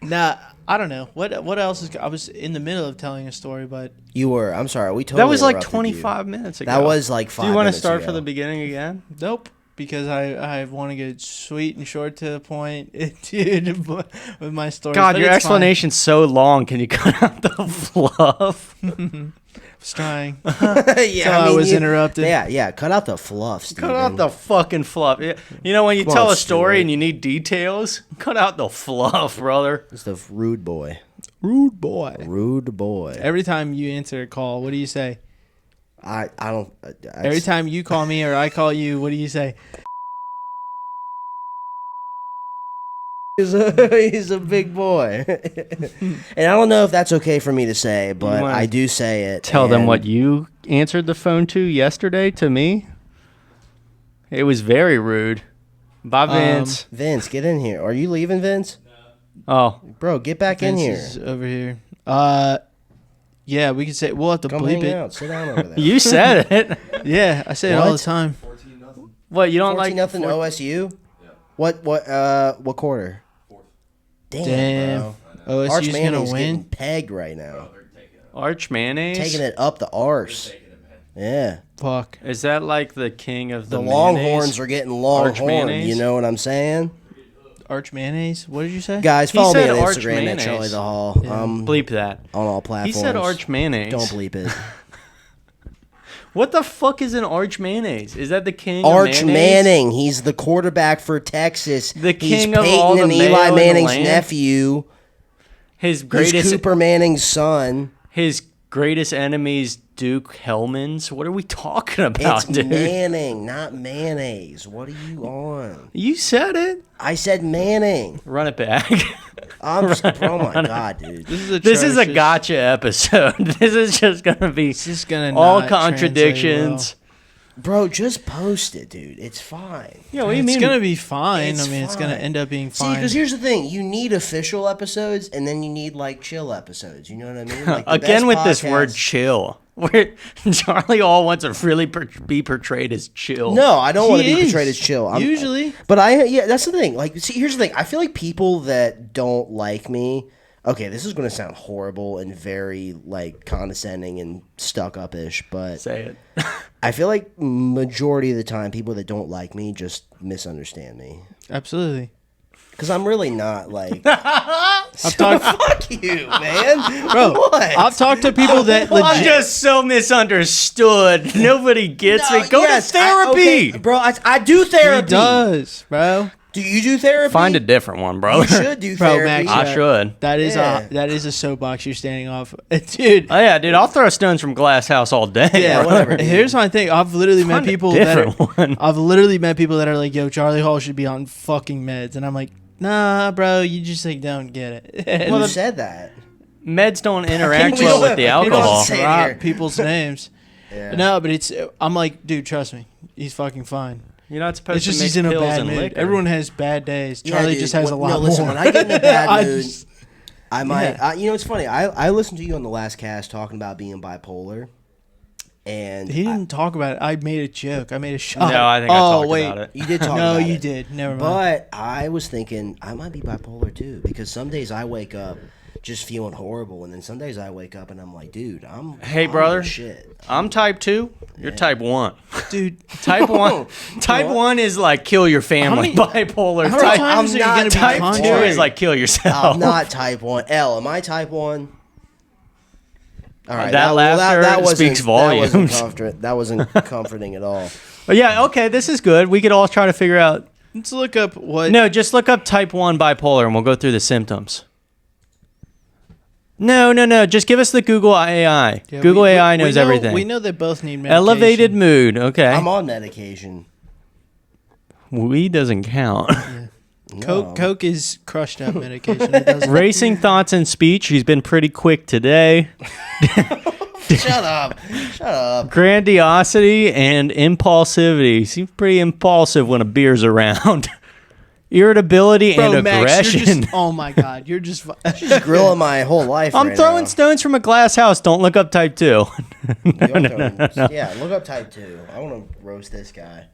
Nah, I don't know. What else is? I was in the middle of telling a story, but You were. I'm sorry. We totally That was like interrupted 25 minutes ago. You. That was like 5 Do you want to minutes start ago. from the beginning again? nope. Because I want to get sweet and short to the point, dude. With my story. God, But your it's explanation's so long. Can you cut out the fluff? fine. I was trying. Yeah, So I was interrupted. Yeah. Cut out the fluff, Steven. Cut out the fucking fluff. You know when you Come tell on, a story Stewart. and you need details, cut out the fluff, brother. It's the rude boy. Rude boy. Rude boy. Every time you answer a call, what do you say? I don't. Every time you call me or I call you, what do you say? He's a big boy. And I don't know if that's okay for me to say, but wanna I do say it. Tell them and what you answered the phone to yesterday to me. It was very rude. Bye, Vince. Vince, get in here. Are you leaving, Vince? Oh, Bro, get back in here. Vince is over here. Yeah, we can say we'll have to Come bleep hang it. out. Sit down over there. you said it. Yeah, I say it all What? the time. What, you don't 14 like nothing OSU? What quarter? Damn, Damn. bro. OSU's Arch gonna Manning's getting win. pegged right now. Arch mayonnaise? Taking it up the arse. Yeah. Fuck. Is that like the king of the The mayonnaise? Longhorns are getting longhorned. mayonnaise? You know what I'm saying? Arch mayonnaise. What did you say? Guys, He follow me said on Arch Instagram at Mayonnaise. Charlie the Hall. Yeah. Bleep that. On all platforms. He said arch mayonnaise. Don't bleep it. What the fuck is an arch mayonnaise? Is that the king Arch of mayonnaise? Manning. He's the quarterback for Texas. The He's king of Peyton all the and mayo Eli in the Manning's land? nephew. His He's greatest Cooper Manning's son. his greatest enemies, Duke Hellman's. What are we talking about, It's dude? Manning, not mayonnaise. What are you on? You said it. I said Manning. Run it back. I'm just, oh my god, dude. This is a atrocious. gotcha episode. This is just gonna be This is gonna all not contradictions. Bro, just post it, dude. It's fine. Yeah, what do you It's mean? gonna be fine. It's I mean, it's gonna fine. end up being See, fine. because here's the thing: you need official episodes, and then you need like chill episodes. You know what I mean? Like, the Again best with this word podcasts- chill. Where Charlie all wants to really be portrayed as chill. No, I don't want to He be is, portrayed as chill. usually. But yeah, that's the thing. Like, see, here's the thing. I feel like people that don't like me. Okay, this is going to sound horrible and very like condescending and stuck up ish, but Say it. I feel like majority of the time, people that don't like me just misunderstand me Absolutely. because I'm really not like. I've talked, Fuck you, man, bro. What? I've talked to people that I'm legit. just so misunderstood. Nobody gets it. Go Yes, to therapy. okay, bro. I do He therapy. does, bro. Do you do therapy? Find a different one, bro. You should do Bro, therapy. Max, I should. That is Yeah. a soapbox you're standing off, dude. Oh yeah, dude. I'll throw stones from Glass House all day. Yeah, whatever. dude. Here's my thing. I've literally met Find a people that different one. I've literally met people that are like, "Yo, Charlie Hall should be on fucking meds," and I'm like, "Nah, bro, you just like don't get it." Who said that? Meds don't interact we well don't- with the we don't alcohol. say- Drop here. people's names. Yeah. No, but I'm like, dude, trust me, he's fucking fine. You're not supposed It's just to mix he's in a pills bad and mood. liquor. Everyone has bad days. Yeah, Charlie dude. just has a lot No, listen, more. when I get in a bad I mood, just- I might. Yeah. You know, it's funny. I listened to you on the last cast talking about being bipolar, and He didn't talk about it. I made a joke. I made a shot. No, I think I talked about it. you did talk No, about you it. did. Never mind. But I was thinking I might be bipolar too because some days I wake up just feeling horrible, and then some days I wake up and I'm like, dude, Hey, I'm brother. the shit. I'm type 2. You're type 1. Dude, Type 1. Type 1 is like kill your family. Bipolar. how many Type, times are you I'm gonna not be type type 2 contrary? is like kill yourself. I'm not type 1. L, am I type 1? All right, That laughter speaks volumes. That wasn't comforting at all. But yeah, okay, this is good. We could all try to figure out. let's look up what. No, just look up type 1 bipolar and we'll go through the symptoms. No. Just give us the Google AI. Yeah, Google AI knows everything. We know they both need medication. Elevated mood. Okay. I'm on medication. Weed doesn't count. No. Coke is crushed out medication. It doesn't. Racing thoughts and speech. He's been pretty quick today. Shut up. Grandiosity and impulsivity. Seems pretty impulsive when a beer's around. Irritability and Max, aggression. oh my God, you're just. Just grilling my whole life. I'm right throwing now. stones from a glass house. Don't look up type 2. No. Yeah, look up type 2. I want to roast this guy.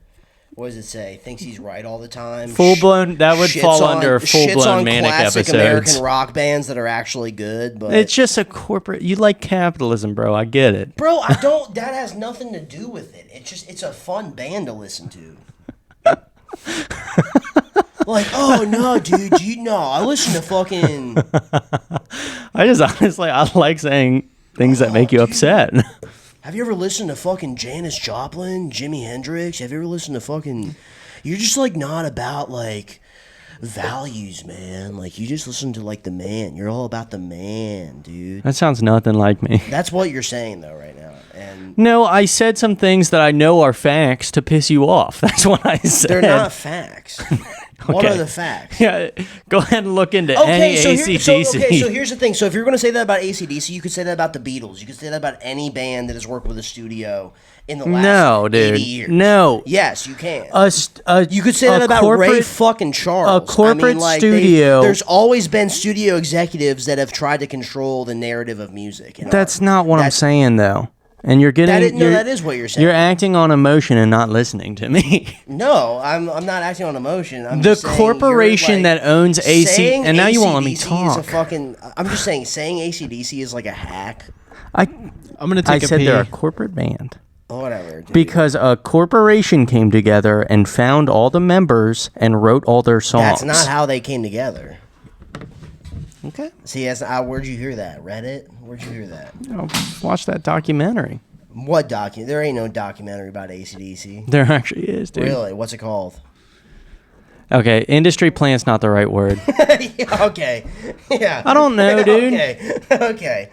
What does it say? Thinks he's right all the time. Full blown. That would Shits fall on- under full shits blown on manic classic episodes. American rock bands that are actually good, but It's just a corporate. You like capitalism, bro. I get it. bro, I don't. That has nothing to do with it. It's a fun band to listen to. Like, oh no, dude, I listen to fucking. I like saying things that make you upset. Have you ever listened to fucking Janis Joplin, Jimi Hendrix? Have you ever listened to fucking? You're just like not about like values, man. Like you just listen to like the man. You're all about the man, dude. That sounds nothing like me. That's what you're saying though right now. And No, I said some things that I know are facts to piss you off. That's what I said. they're not facts. What Okay. are the facts? Yeah, go ahead and look into any ACDC. So here's the thing. So if you're going to say that about ACDC, you could say that about the Beatles. You could say that about any band that has worked with a studio in the last No, dude. 80 years. No. Yes, you can. You You could say that about Ray fucking Charles. a corporate studio- There's always been studio executives that have tried to control the narrative of music. And That's art. not what I'm That's- saying, though. And you're getting. that is what you're saying. You're acting on emotion and not listening to me. No, I'm not acting on emotion. I'm The just saying corporation you're, like, that owns AC, saying and now you won't let me AC/DC talk. Is a fucking. I'm just saying ACDC is like a hack. I'm gonna I take a said pee. they're a corporate band. Whatever. Dude. Because a corporation came together and found all the members and wrote all their songs. That's not how they came together. Okay. See, where'd you hear that? Reddit? Where'd you hear that? Watch that documentary. What document? There ain't no documentary about ACDC. There actually is, dude. Really? What's it called? Okay, industry plant's not the right word. Yeah, okay. Yeah. I don't know, dude. Okay.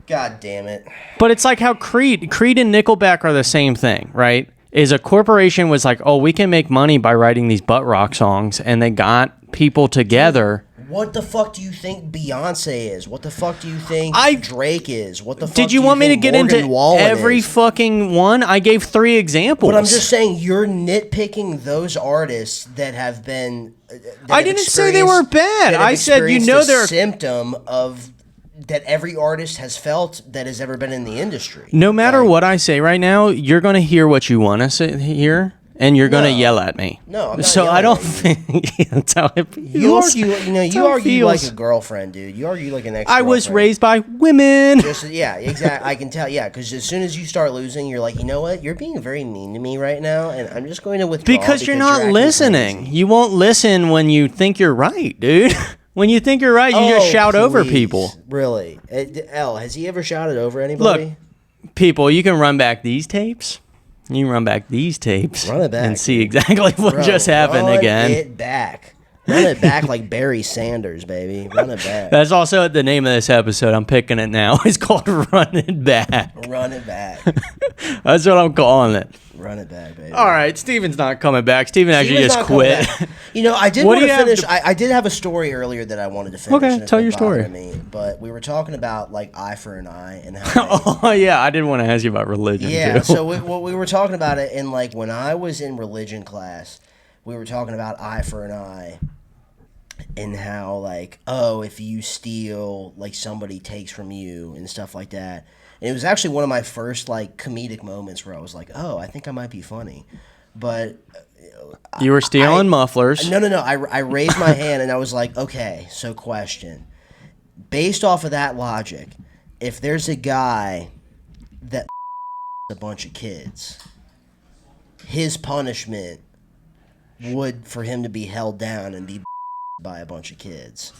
God damn it. But it's like how Creed and Nickelback are the same thing, right? Is a corporation was like, oh, we can make money by writing these butt rock songs, and they got people together. What the fuck do you think Beyonce is? What the fuck do you think Drake is? What the fuck Did you do want me to think get Morgan into Wallen every is? fucking one? I gave 3 examples. But I'm just saying you're nitpicking those artists that have been. I didn't say they were bad. I said, you know, they're a symptom of that every artist has felt that has ever been in the industry. No matter what I say right now, you're going to hear what you want to hear, and you're going to yell at me. No, I'm not so I yelling don't at you. think that's how it feels. You argue, That's you how it argue like feels. a girlfriend, dude. You argue like an ex. I was raised by women. Yeah, exactly. I can tell. Yeah, because as soon as you start losing, you're like, you know what? You're being very mean to me right now, and I'm just going to withdraw Because you're not acting listening. crazy. You won't listen when you think you're right, dude. When you think you're right, you just shout over please. people. Really? L, has he ever shouted over anybody? Look, people, you can run back these tapes. You can run back these tapes. Run it back, and see dude. exactly what Bro, just happened run again. it back. Run it back like Barry Sanders, baby. Run it back. That's also the name of this episode. I'm picking it now. It's called Run It Back. Run it back. That's what I'm calling it. Run it back, baby. All right, Steven's not coming back. Steven actually Steven's just not coming quit. back. You know, I did What want do to you have finish. to- I did have a story earlier that I wanted to finish. Okay, and it's tell been your story. bothering Me, but we were talking about like eye for an eye and how. Oh yeah, I did want to ask you about religion Yeah, too. so we were talking about it, and like when I was in religion class, we were talking about eye for an eye, and how like, oh, if you steal, like somebody takes from you and stuff like that. And it was actually one of my first like comedic moments where I was like, oh, I think I might be funny, but You were stealing mufflers. no. I raised my hand and I was like, okay, so question. Based off of that logic, if there's a guy that a bunch of kids, his punishment would for him to be held down and be by a bunch of kids.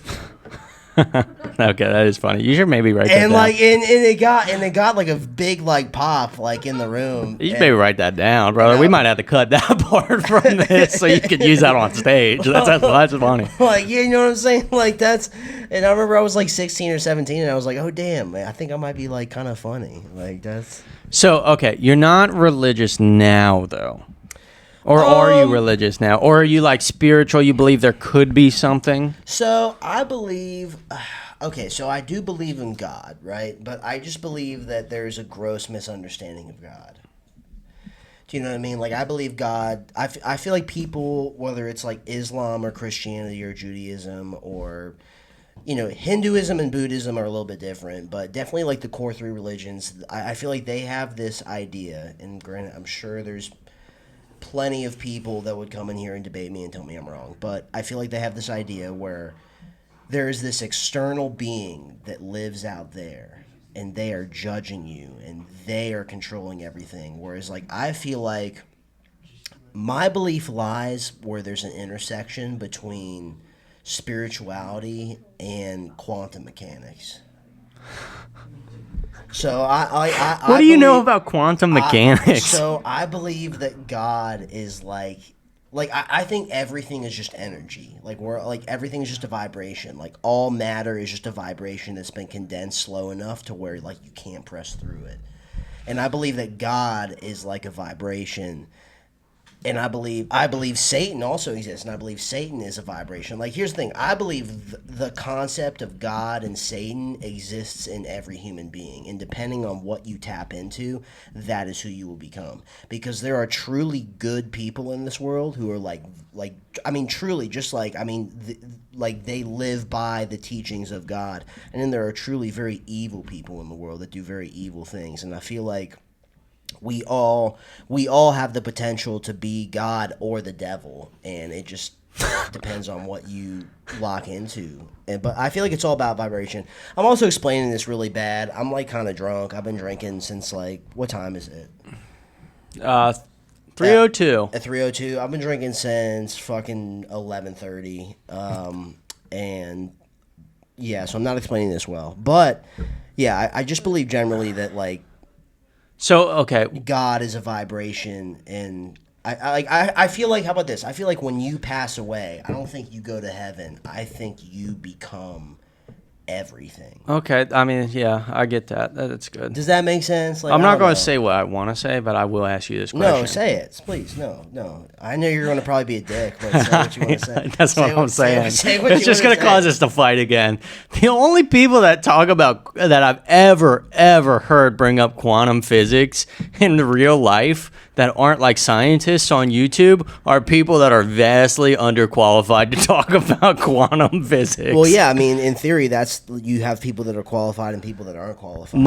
Okay, that is funny. You should maybe write that And down. like, and it got like a big like pop like in the room. You should And- maybe write that down, brother. We might have to cut that part from this so you could use that on stage. That's funny. Like, you know what I'm saying? Like, that's, and I remember I was like 16 or 17, and I was like, oh, damn, man, I think I might be like kind of funny. Like, that's. So, okay, you're not religious now, though. Or are you religious now? Or are you like spiritual? You believe there could be something? So, I believe, okay, so I do believe in God, right? But I just believe that there's a gross misunderstanding of God. Do you know what I mean? Like, I believe God, I feel like people, whether it's like Islam or Christianity or Judaism or, you know, Hinduism and Buddhism are a little bit different, but definitely like the core three religions, I feel like they have this idea, and granted, I'm sure there's plenty of people that would come in here and debate me and tell me I'm wrong, but I feel like they have this idea where there is this external being that lives out there, and they are judging you, and they are controlling everything. Whereas, like, I feel like my belief lies where there's an intersection between spirituality and quantum mechanics. So What do you know about quantum mechanics? So I believe that God is like I think everything is just energy. Like everything is just a vibration. Like all matter is just a vibration that's been condensed slow enough to where like you can't press through it. And I believe that God is like a vibration. And I believe Satan also exists, and I believe Satan is a vibration. Like, here's the thing. I believe the concept of God and Satan exists in every human being. And depending on what you tap into, that is who you will become. Because there are truly good people in this world who are truly, just like they live by the teachings of God. And then there are truly very evil people in the world that do very evil things. And I feel like we all have the potential to be God or the devil, and it just depends on what you lock into. But I feel like it's all about vibration. I'm also explaining this really bad. I'm like kind of drunk. I've been drinking since like, what time is it? 3:02. At 3:02. I've been drinking since fucking 11:30. And yeah, so I'm not explaining this well. But yeah, I just believe generally that like, So, okay. God is a vibration, and I feel like, how about this? I feel like when you pass away, I don't think you go to heaven. I think you become everything. Okay, I mean, yeah, I get that. That's good. Does that make sense? Like, I'm I not don't going know. to say what I want to say, but I will ask you this question. No, say it, please. No. I know you're going to probably be a dick, but say what you want to say. That's what I'm saying. Say what It's you just wanna going to cause say. us to fight again. The only people that talk about that I've ever heard bring up quantum physics in real life that aren't like scientists on YouTube are people that are vastly underqualified to talk about quantum physics. Well, yeah, I mean, in theory, you have people that are qualified and people that aren't qualified.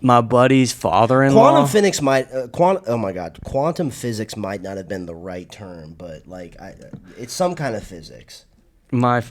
My buddy's father-in-law. Quantum physics might not have been the right term, but like, it's some kind of physics. My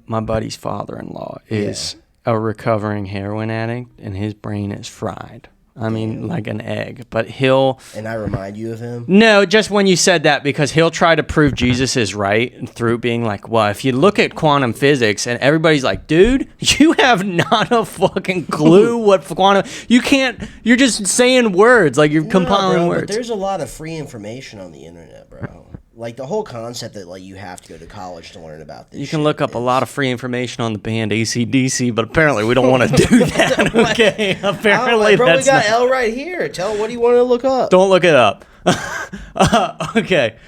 buddy's father-in-law is a recovering heroin addict, and his brain is fried. I mean, like an egg. But And I remind you of him? No, just when you said that, because he'll try to prove Jesus is right through being like, well, if you look at quantum physics, and everybody's like, dude, you have not a fucking clue what quantum... You're just saying words, like you're compiling words. But there's a lot of free information on the internet, bro. Like, the whole concept that, like, you have to go to college to learn about this. You can look up a lot of free information on the band ACDC, but apparently we don't want to do that, okay? Apparently bro, that's we got not... L right here. What do you want to look up? Don't look it up. Okay.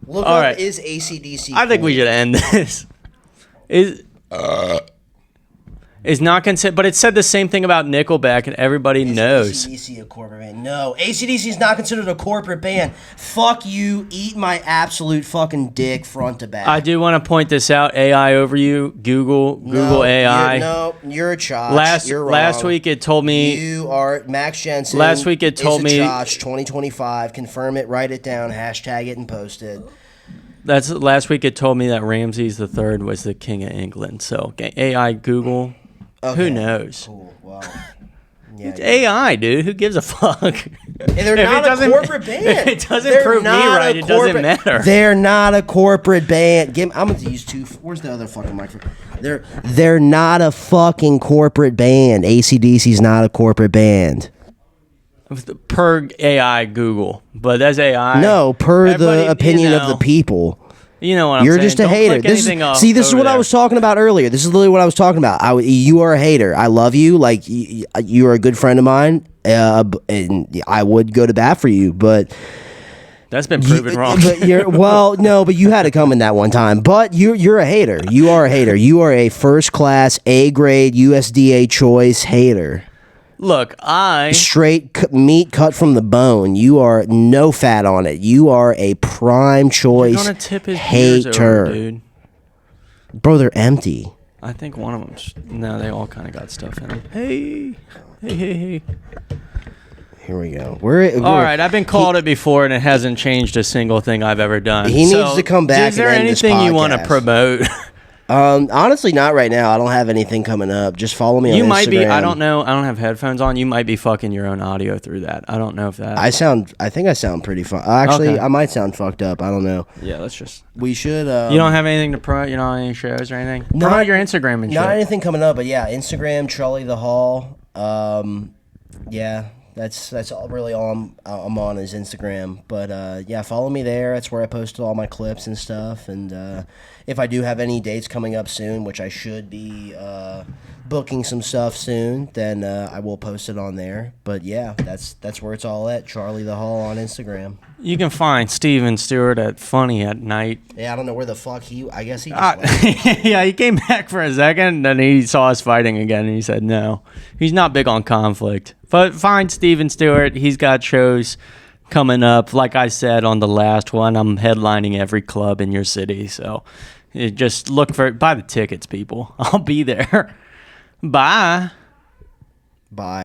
Look All up, right. is ACDC I think we should end this. Is not considered, but it said the same thing about Nickelback, and everybody knows. ACDC a corporate band? No, ACDC is not considered a corporate band. Fuck you, eat my absolute fucking dick front to back. I do want to point this out. AI over you. Google AI. You're a chotch. You're wrong. Last week it told me. You are Max Jensen. Last week it told me. Chotch 2025. Confirm it. Write it down. Hashtag it and post it. Last week it told me that Ramses III was the king of England. So AI Google. Okay. Who knows? Cool. Well, yeah. It's AI, dude. Who gives a fuck? They're If not it doesn't- a corporate band. if it doesn't They're prove me not right, a it doesn't corporate- matter. They're not a corporate band. I'm going to use two. Where's the other fucking microphone? They're not a fucking corporate band. ACDC's not a corporate band. Per AI Google, but that's AI. No, per Everybody, the opinion you of the know. people. You know what I'm You're saying? just a Don't hater. click This anything off is this is over what I there. was talking about earlier. This is literally what I was talking about. You are a hater. I love you. Like you are a good friend of mine, and I would go to bat for you. But That's been proven wrong. But no, but you had it coming that one time. But you're a hater. You are a hater. You are a first class A grade USDA choice hater. Look, Straight meat cut from the bone. You are no fat on it. You are a prime choice You're gonna tip his beers hater. over, dude. Bro, they're empty. I think one of them's. No, they all kind of got stuff in them. Hey. Here we go. We're All right, I've been called it before, and it hasn't changed a single thing I've ever done. He needs to come back Is there and end this anything you want to podcast. promote? Honestly, not right now. I don't have anything coming up. Just follow me on You Instagram. might be. I don't know. I don't have headphones on. You might be fucking your own audio through that. I don't know if that. I think I sound pretty fun. Actually, Okay. I might sound fucked up. I don't know. Yeah, let's just. We should. You don't have anything to promote? You know, any shows or anything? Not- Promote your Instagram and shit. Not anything coming up, but yeah, Instagram, Charlie the Hall. Yeah, that's really all I'm on is Instagram. But yeah, follow me there. That's where I post all my clips and stuff. And if I do have any dates coming up soon, which I should be booking some stuff soon, then I will post it on there. But yeah, that's where it's all at. Charlie the Hall on Instagram. You can find Steven Stewart at Funny at Night. Yeah, I don't know where the fuck I guess he just left. Yeah, he came back for a second, then he saw us fighting again, and he said no. He's not big on conflict. But find Steven Stewart. He's got shows coming up. Like I said on the last one, I'm headlining every club in your city. So just buy the tickets, people. I'll be there. Bye. Bye.